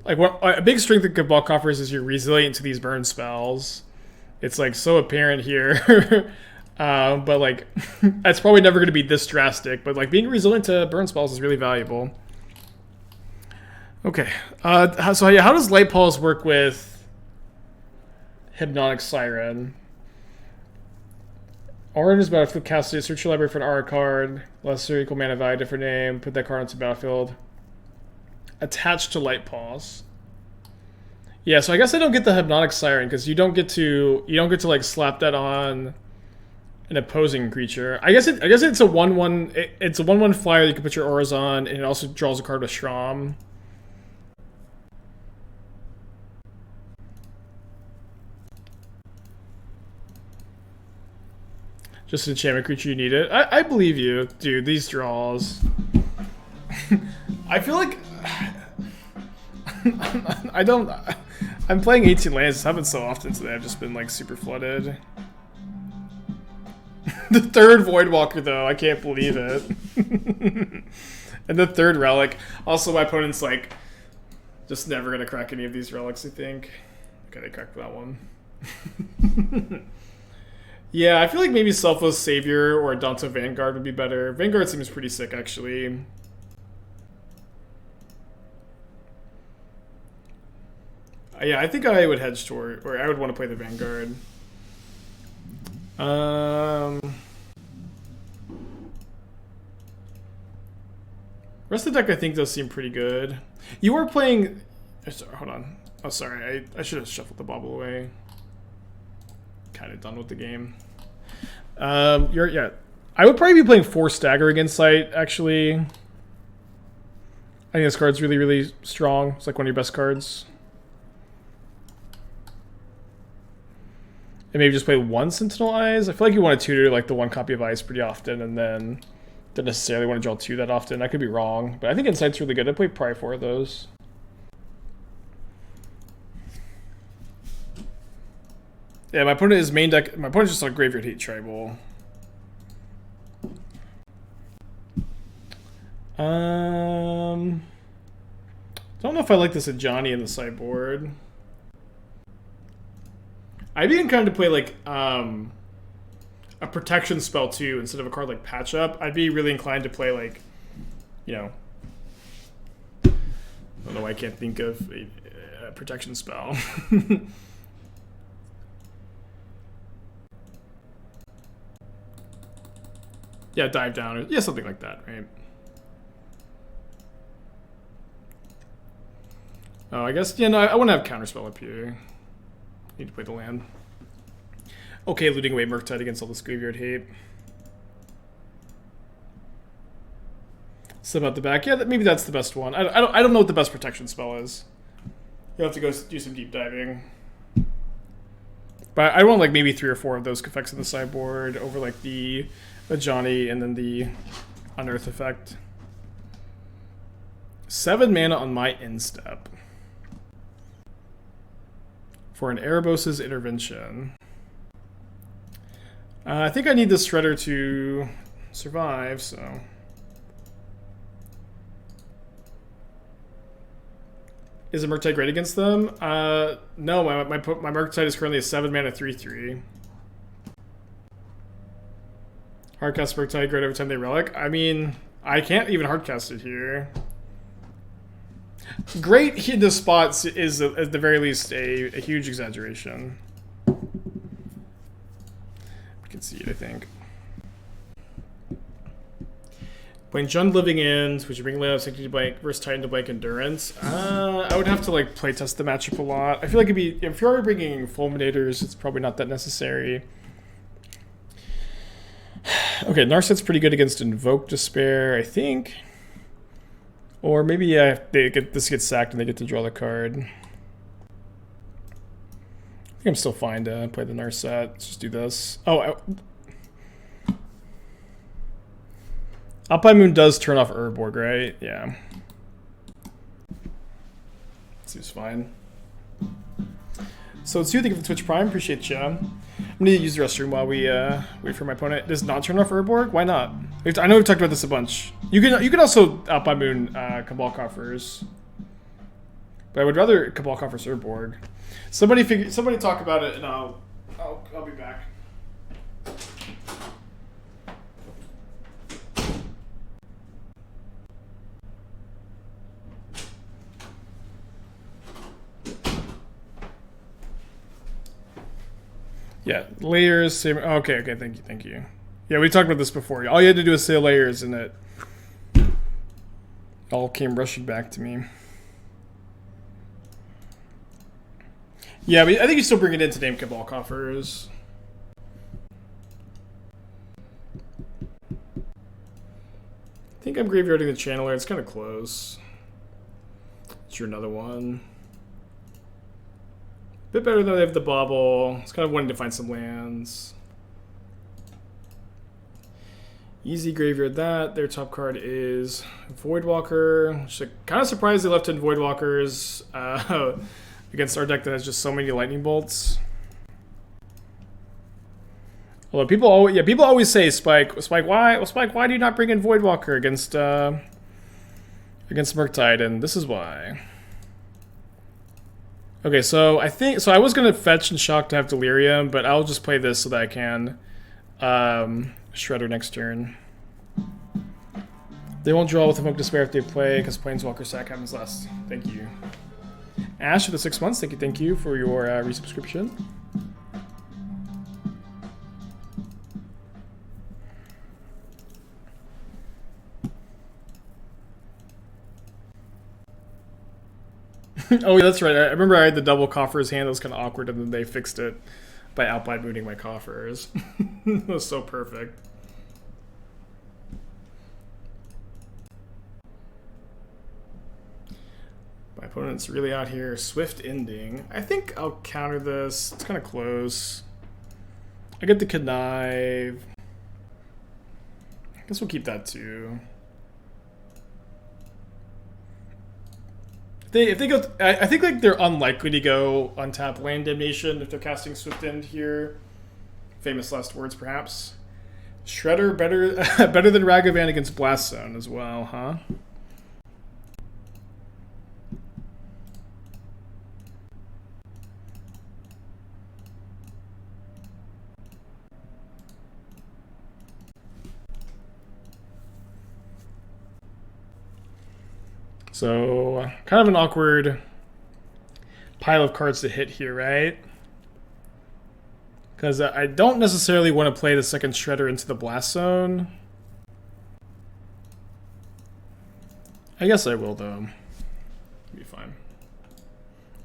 like a big strength of Cabal Coffers is you're resilient to these burn spells. It's like so apparent here. But like that's probably never going to be this drastic, but like being resilient to burn spells is really valuable. Okay, so yeah, how does Light Pulse work with Hypnotic Siren? Orange is battlefield, cast it, search your library for an aura card, lesser equal mana value, different name, put that card onto the battlefield. Attached to Light Pulse. Yeah, so I guess I don't get the Hypnotic Siren because you don't get to like slap that on an opposing creature. I guess it's a 1/1. It's a 1/1 flyer that you can put your auras on, and it also draws a card with Shram. Just an enchantment creature, you need it. I believe you, dude. These draws. I feel like I don't. I'm playing 18 lands. It's happened so often today. I've just been like super flooded. The third Voidwalker, though, I can't believe it. And the third Relic. Also, my opponent's like just never gonna crack any of these relics. I think. Okay, they cracked that one. Yeah, I feel like maybe Selfless Savior or Danto Vanguard would be better. Vanguard seems pretty sick, actually. Yeah, I think I would hedge toward, or I would want to play the Vanguard. Rest of the deck, I think, does seem pretty good. You were playing... Hold on. Oh, sorry. I should have shuffled the Bauble away. Kind of done with the game. Yeah. I would probably be playing 4 Staggering Insight, actually. I think this card's really, really strong. It's like one of your best cards. And maybe just play 1 Sentinel Eyes. I feel like you want to tutor like the 1 copy of Ice pretty often, and then don't necessarily want to draw 2 that often. I could be wrong, but I think Insight's really good. I play probably 4 of those. Yeah, my opponent is main deck. My opponent's just on Graveyard Hate Tribal. Don't know if I like this Ajani in the sideboard. I'd be inclined to play like a protection spell too instead of a card like Patch Up. I'd be really inclined to play like, you know, I don't know why I can't think of a protection spell. Yeah, Dive Down, or yeah, something like that, right? Oh, I guess, yeah, no, I want to have Counterspell up here. Need to play the land. Okay, looting away Murktide against all this Graveyard Hate. Slip out the back. Yeah, maybe that's the best one. I don't know what the best protection spell is. You'll have to go do some deep diving. But I want like maybe 3 or 4 of those effects in the sideboard over like the Ajani and then the Unearth effect. 7 mana on my instep. For an Erebos' Intervention. I think I need this Shredder to survive, so... Is a Murktide great against them? No, my Murktide is currently a 7 mana 3/3. Hardcast Murktide great every time they relic. I mean, I can't even hardcast it here. Great in this spot is at the very least a huge exaggeration. You can see it, I think. Playing Jund Living Ends, which you bring Layout Sanctity Blank versus Titan to Blank Endurance. I would have to like playtest the matchup a lot. I feel like if you're already bringing Fulminators, it's probably not that necessary. Okay, Narset's pretty good against Invoke Despair, I think. Or maybe yeah, this gets sacked and they get to draw the card. I think I'm still fine to play the Narset. Let's just do this. Oh, Alpine Moon does turn off Urborg, right? Yeah. Seems fine. So let's see what you think of the Twitch Prime. Appreciate you. I'm gonna use the restroom while we wait for my opponent. Does not turn off Urborg? Why not? I know we've talked about this a bunch. You can also Alpine Moon Cabal Coffers, but I would rather Cabal Coffers Urborg. Somebody talk about it, and I'll be back. Yeah, layers, same. Okay, thank you. Yeah, we talked about this before. All you had to do was say layers, and it all came rushing back to me. Yeah, but I think you still bring it into name Cabal Coffers. I think I'm graveyarding the Channeler. It's kind of close. It's your another one. Bit better than they have the Bauble. It's kind of wanting to find some lands. Easy graveyard that. Their top card is Voidwalker. Kind of surprised they left in Voidwalkers against our deck that has just so many lightning bolts. Although people always say Spike, why? Well, Spike, why do you not bring in Voidwalker against Murktide? And this is why. Okay, so I was gonna fetch and shock to have Delirium, but I'll just play this so that I can Shredder next turn. They won't draw with Evoke Despair if they play, because Planeswalker sack happens last. Thank you. Ash for the 6 months. Thank you for your resubscription. Oh, yeah, that's right. I remember I had the double coffers hand. That was kind of awkward, and then they fixed it by Alpine Mooning my coffers. It was so perfect. My opponent's really out here. Swift ending. I think I'll counter this. It's kind of close. I get the Connive. I guess we'll keep that too. If they go, I think like they're unlikely to go untap Land Damnation if they're casting Swift End here. Famous last words, perhaps. Shredder better than Ragavan against Blast Zone as well, huh? So, kind of an awkward pile of cards to hit here, right? Because I don't necessarily want to play the second Shredder into the Blast Zone. I guess I will, though. It'll be fine.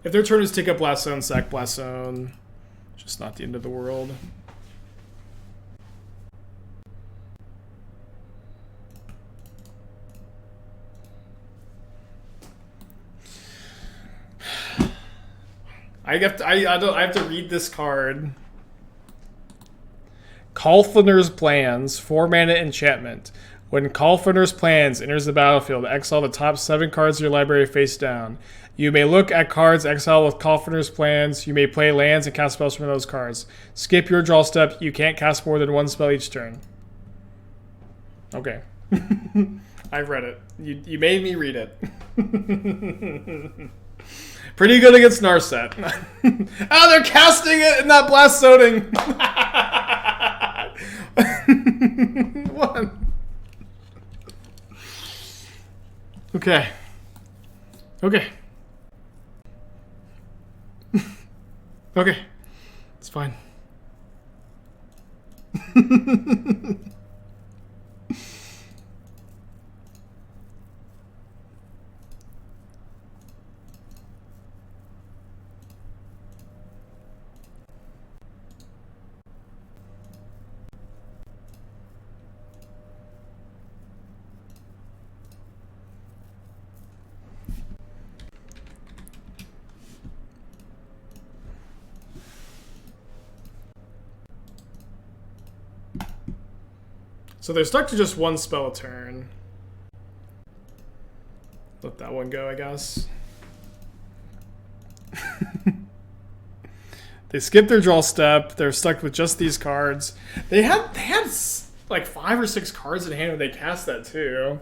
If their turn is take up Blast Zone, sack Blast Zone, just not the end of the world. I have to read this card. Kalfener's Plans, 4 mana enchantment. When Kalfener's Plans enters the battlefield, exile the top 7 cards of your library face down. You may look at cards exiled with Kalfener's Plans. You may play lands and cast spells from those cards. Skip your draw step. You can't cast more than 1 spell each turn. Okay. I've read it. You made me read it. Pretty good against Narset. Oh, they're casting it and not blast zoning. What? Okay. Okay. Okay. It's fine. So they're stuck to just 1 spell a turn. Let that one go, I guess. They skipped their draw step. They're stuck with just these cards. They had like 5 or 6 cards in hand when they cast that too.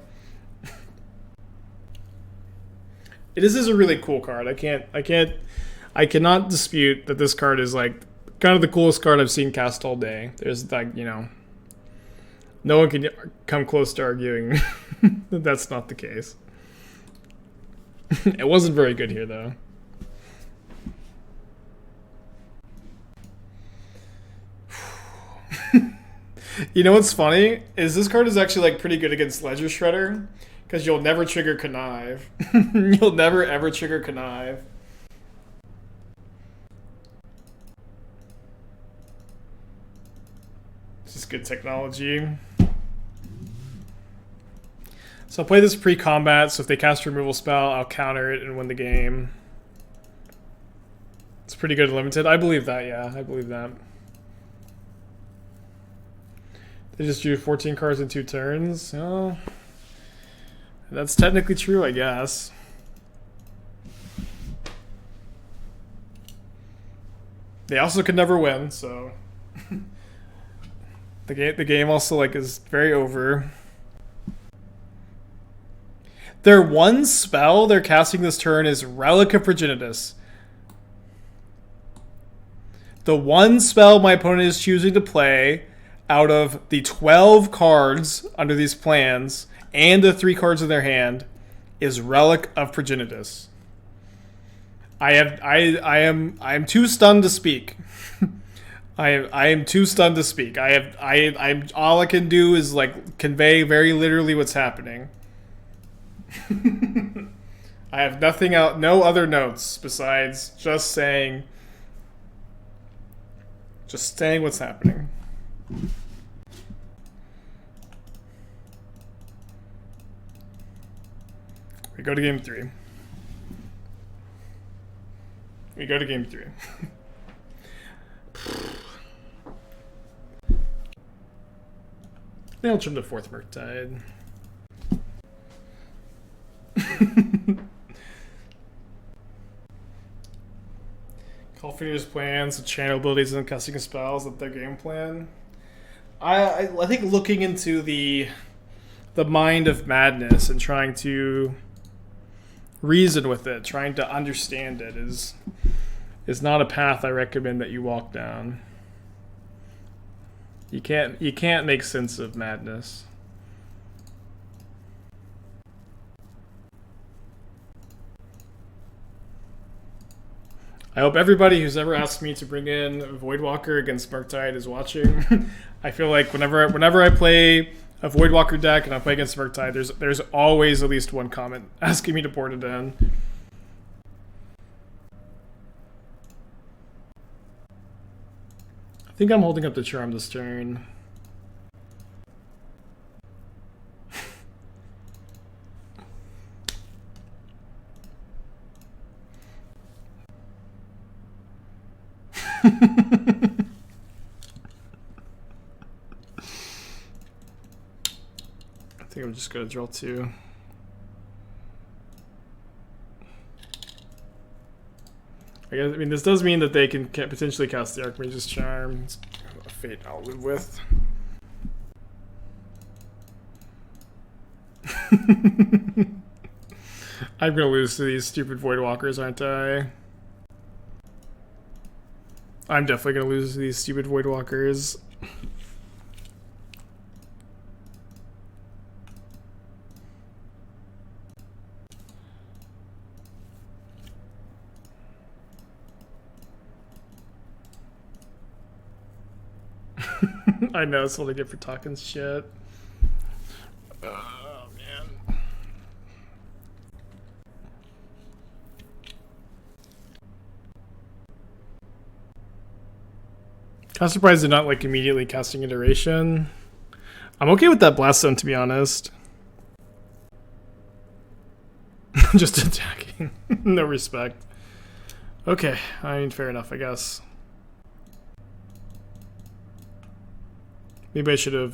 This is a really cool card. I cannot dispute that this card is like kind of the coolest card I've seen cast all day. There's like, you know, no one can come close to arguing that that's not the case. It wasn't very good here though. You know what's funny is this card is actually like pretty good against Ledger Shredder because you'll never trigger Connive. You'll never ever trigger Connive. This is good technology. So I'll play this pre-combat, so if they cast a removal spell, I'll counter it and win the game. It's pretty good limited. I believe that, yeah. I believe that. They just drew 14 cards in 2 turns. Oh, that's technically true, I guess. They also could never win, so the game also like is very over. Their one spell they're casting this turn is Relic of Progenitus. The one spell my opponent is choosing to play out of the 12 cards under these plans and the 3 cards in their hand is Relic of Progenitus. I am too stunned to speak. I am too stunned to speak. I'm all I can do is like convey very literally what's happening. I have nothing out, no other notes besides just saying what's happening. We go to game 3. We go to game 3. They'll trim the 4th Murktide. Call Feeder's plans, channel abilities, and casting spells at their game plan. I think looking into the mind of madness and trying to reason with it, trying to understand it is not a path I recommend that you walk down. You can't make sense of madness. I hope everybody who's ever asked me to bring in Voidwalker against Murktide is watching. I feel like whenever I play a Voidwalker deck and I play against Murktide, there's always at least one comment asking me to port it in. I think I'm holding up the charm this turn. I think I'm just gonna draw 2. I mean, this does mean that they can potentially cast the Archmage's Charm. It's a fate I'll live with. I'm gonna lose to these stupid Voidwalkers, aren't I? I'm definitely gonna lose to these stupid Voidwalkers. I know, it's what I get for talking shit. Oh, man. Kind of surprised they're not, like, immediately casting Iteration. I'm okay with that Blast Zone, to be honest. Just attacking. No respect. Okay, I mean, fair enough, I guess. Maybe I should have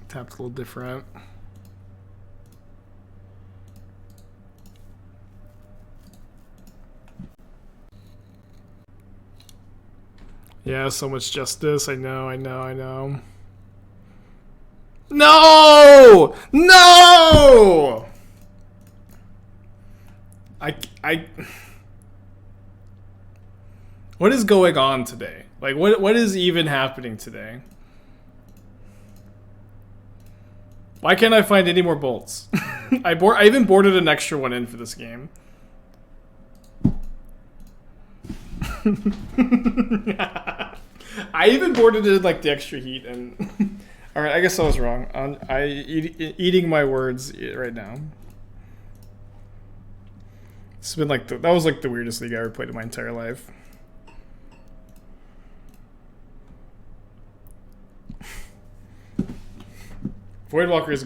tapped a little different. Yeah, so much justice. I know. No! No! I What is going on today? Like, what is even happening today? Why can't I find any more bolts? I even boarded an extra one in for this game. I even boarded it like the extra heat and... Alright, I guess I was wrong. Eating my words right now. It's been like that was like the weirdest league I ever played in my entire life. Voidwalker is...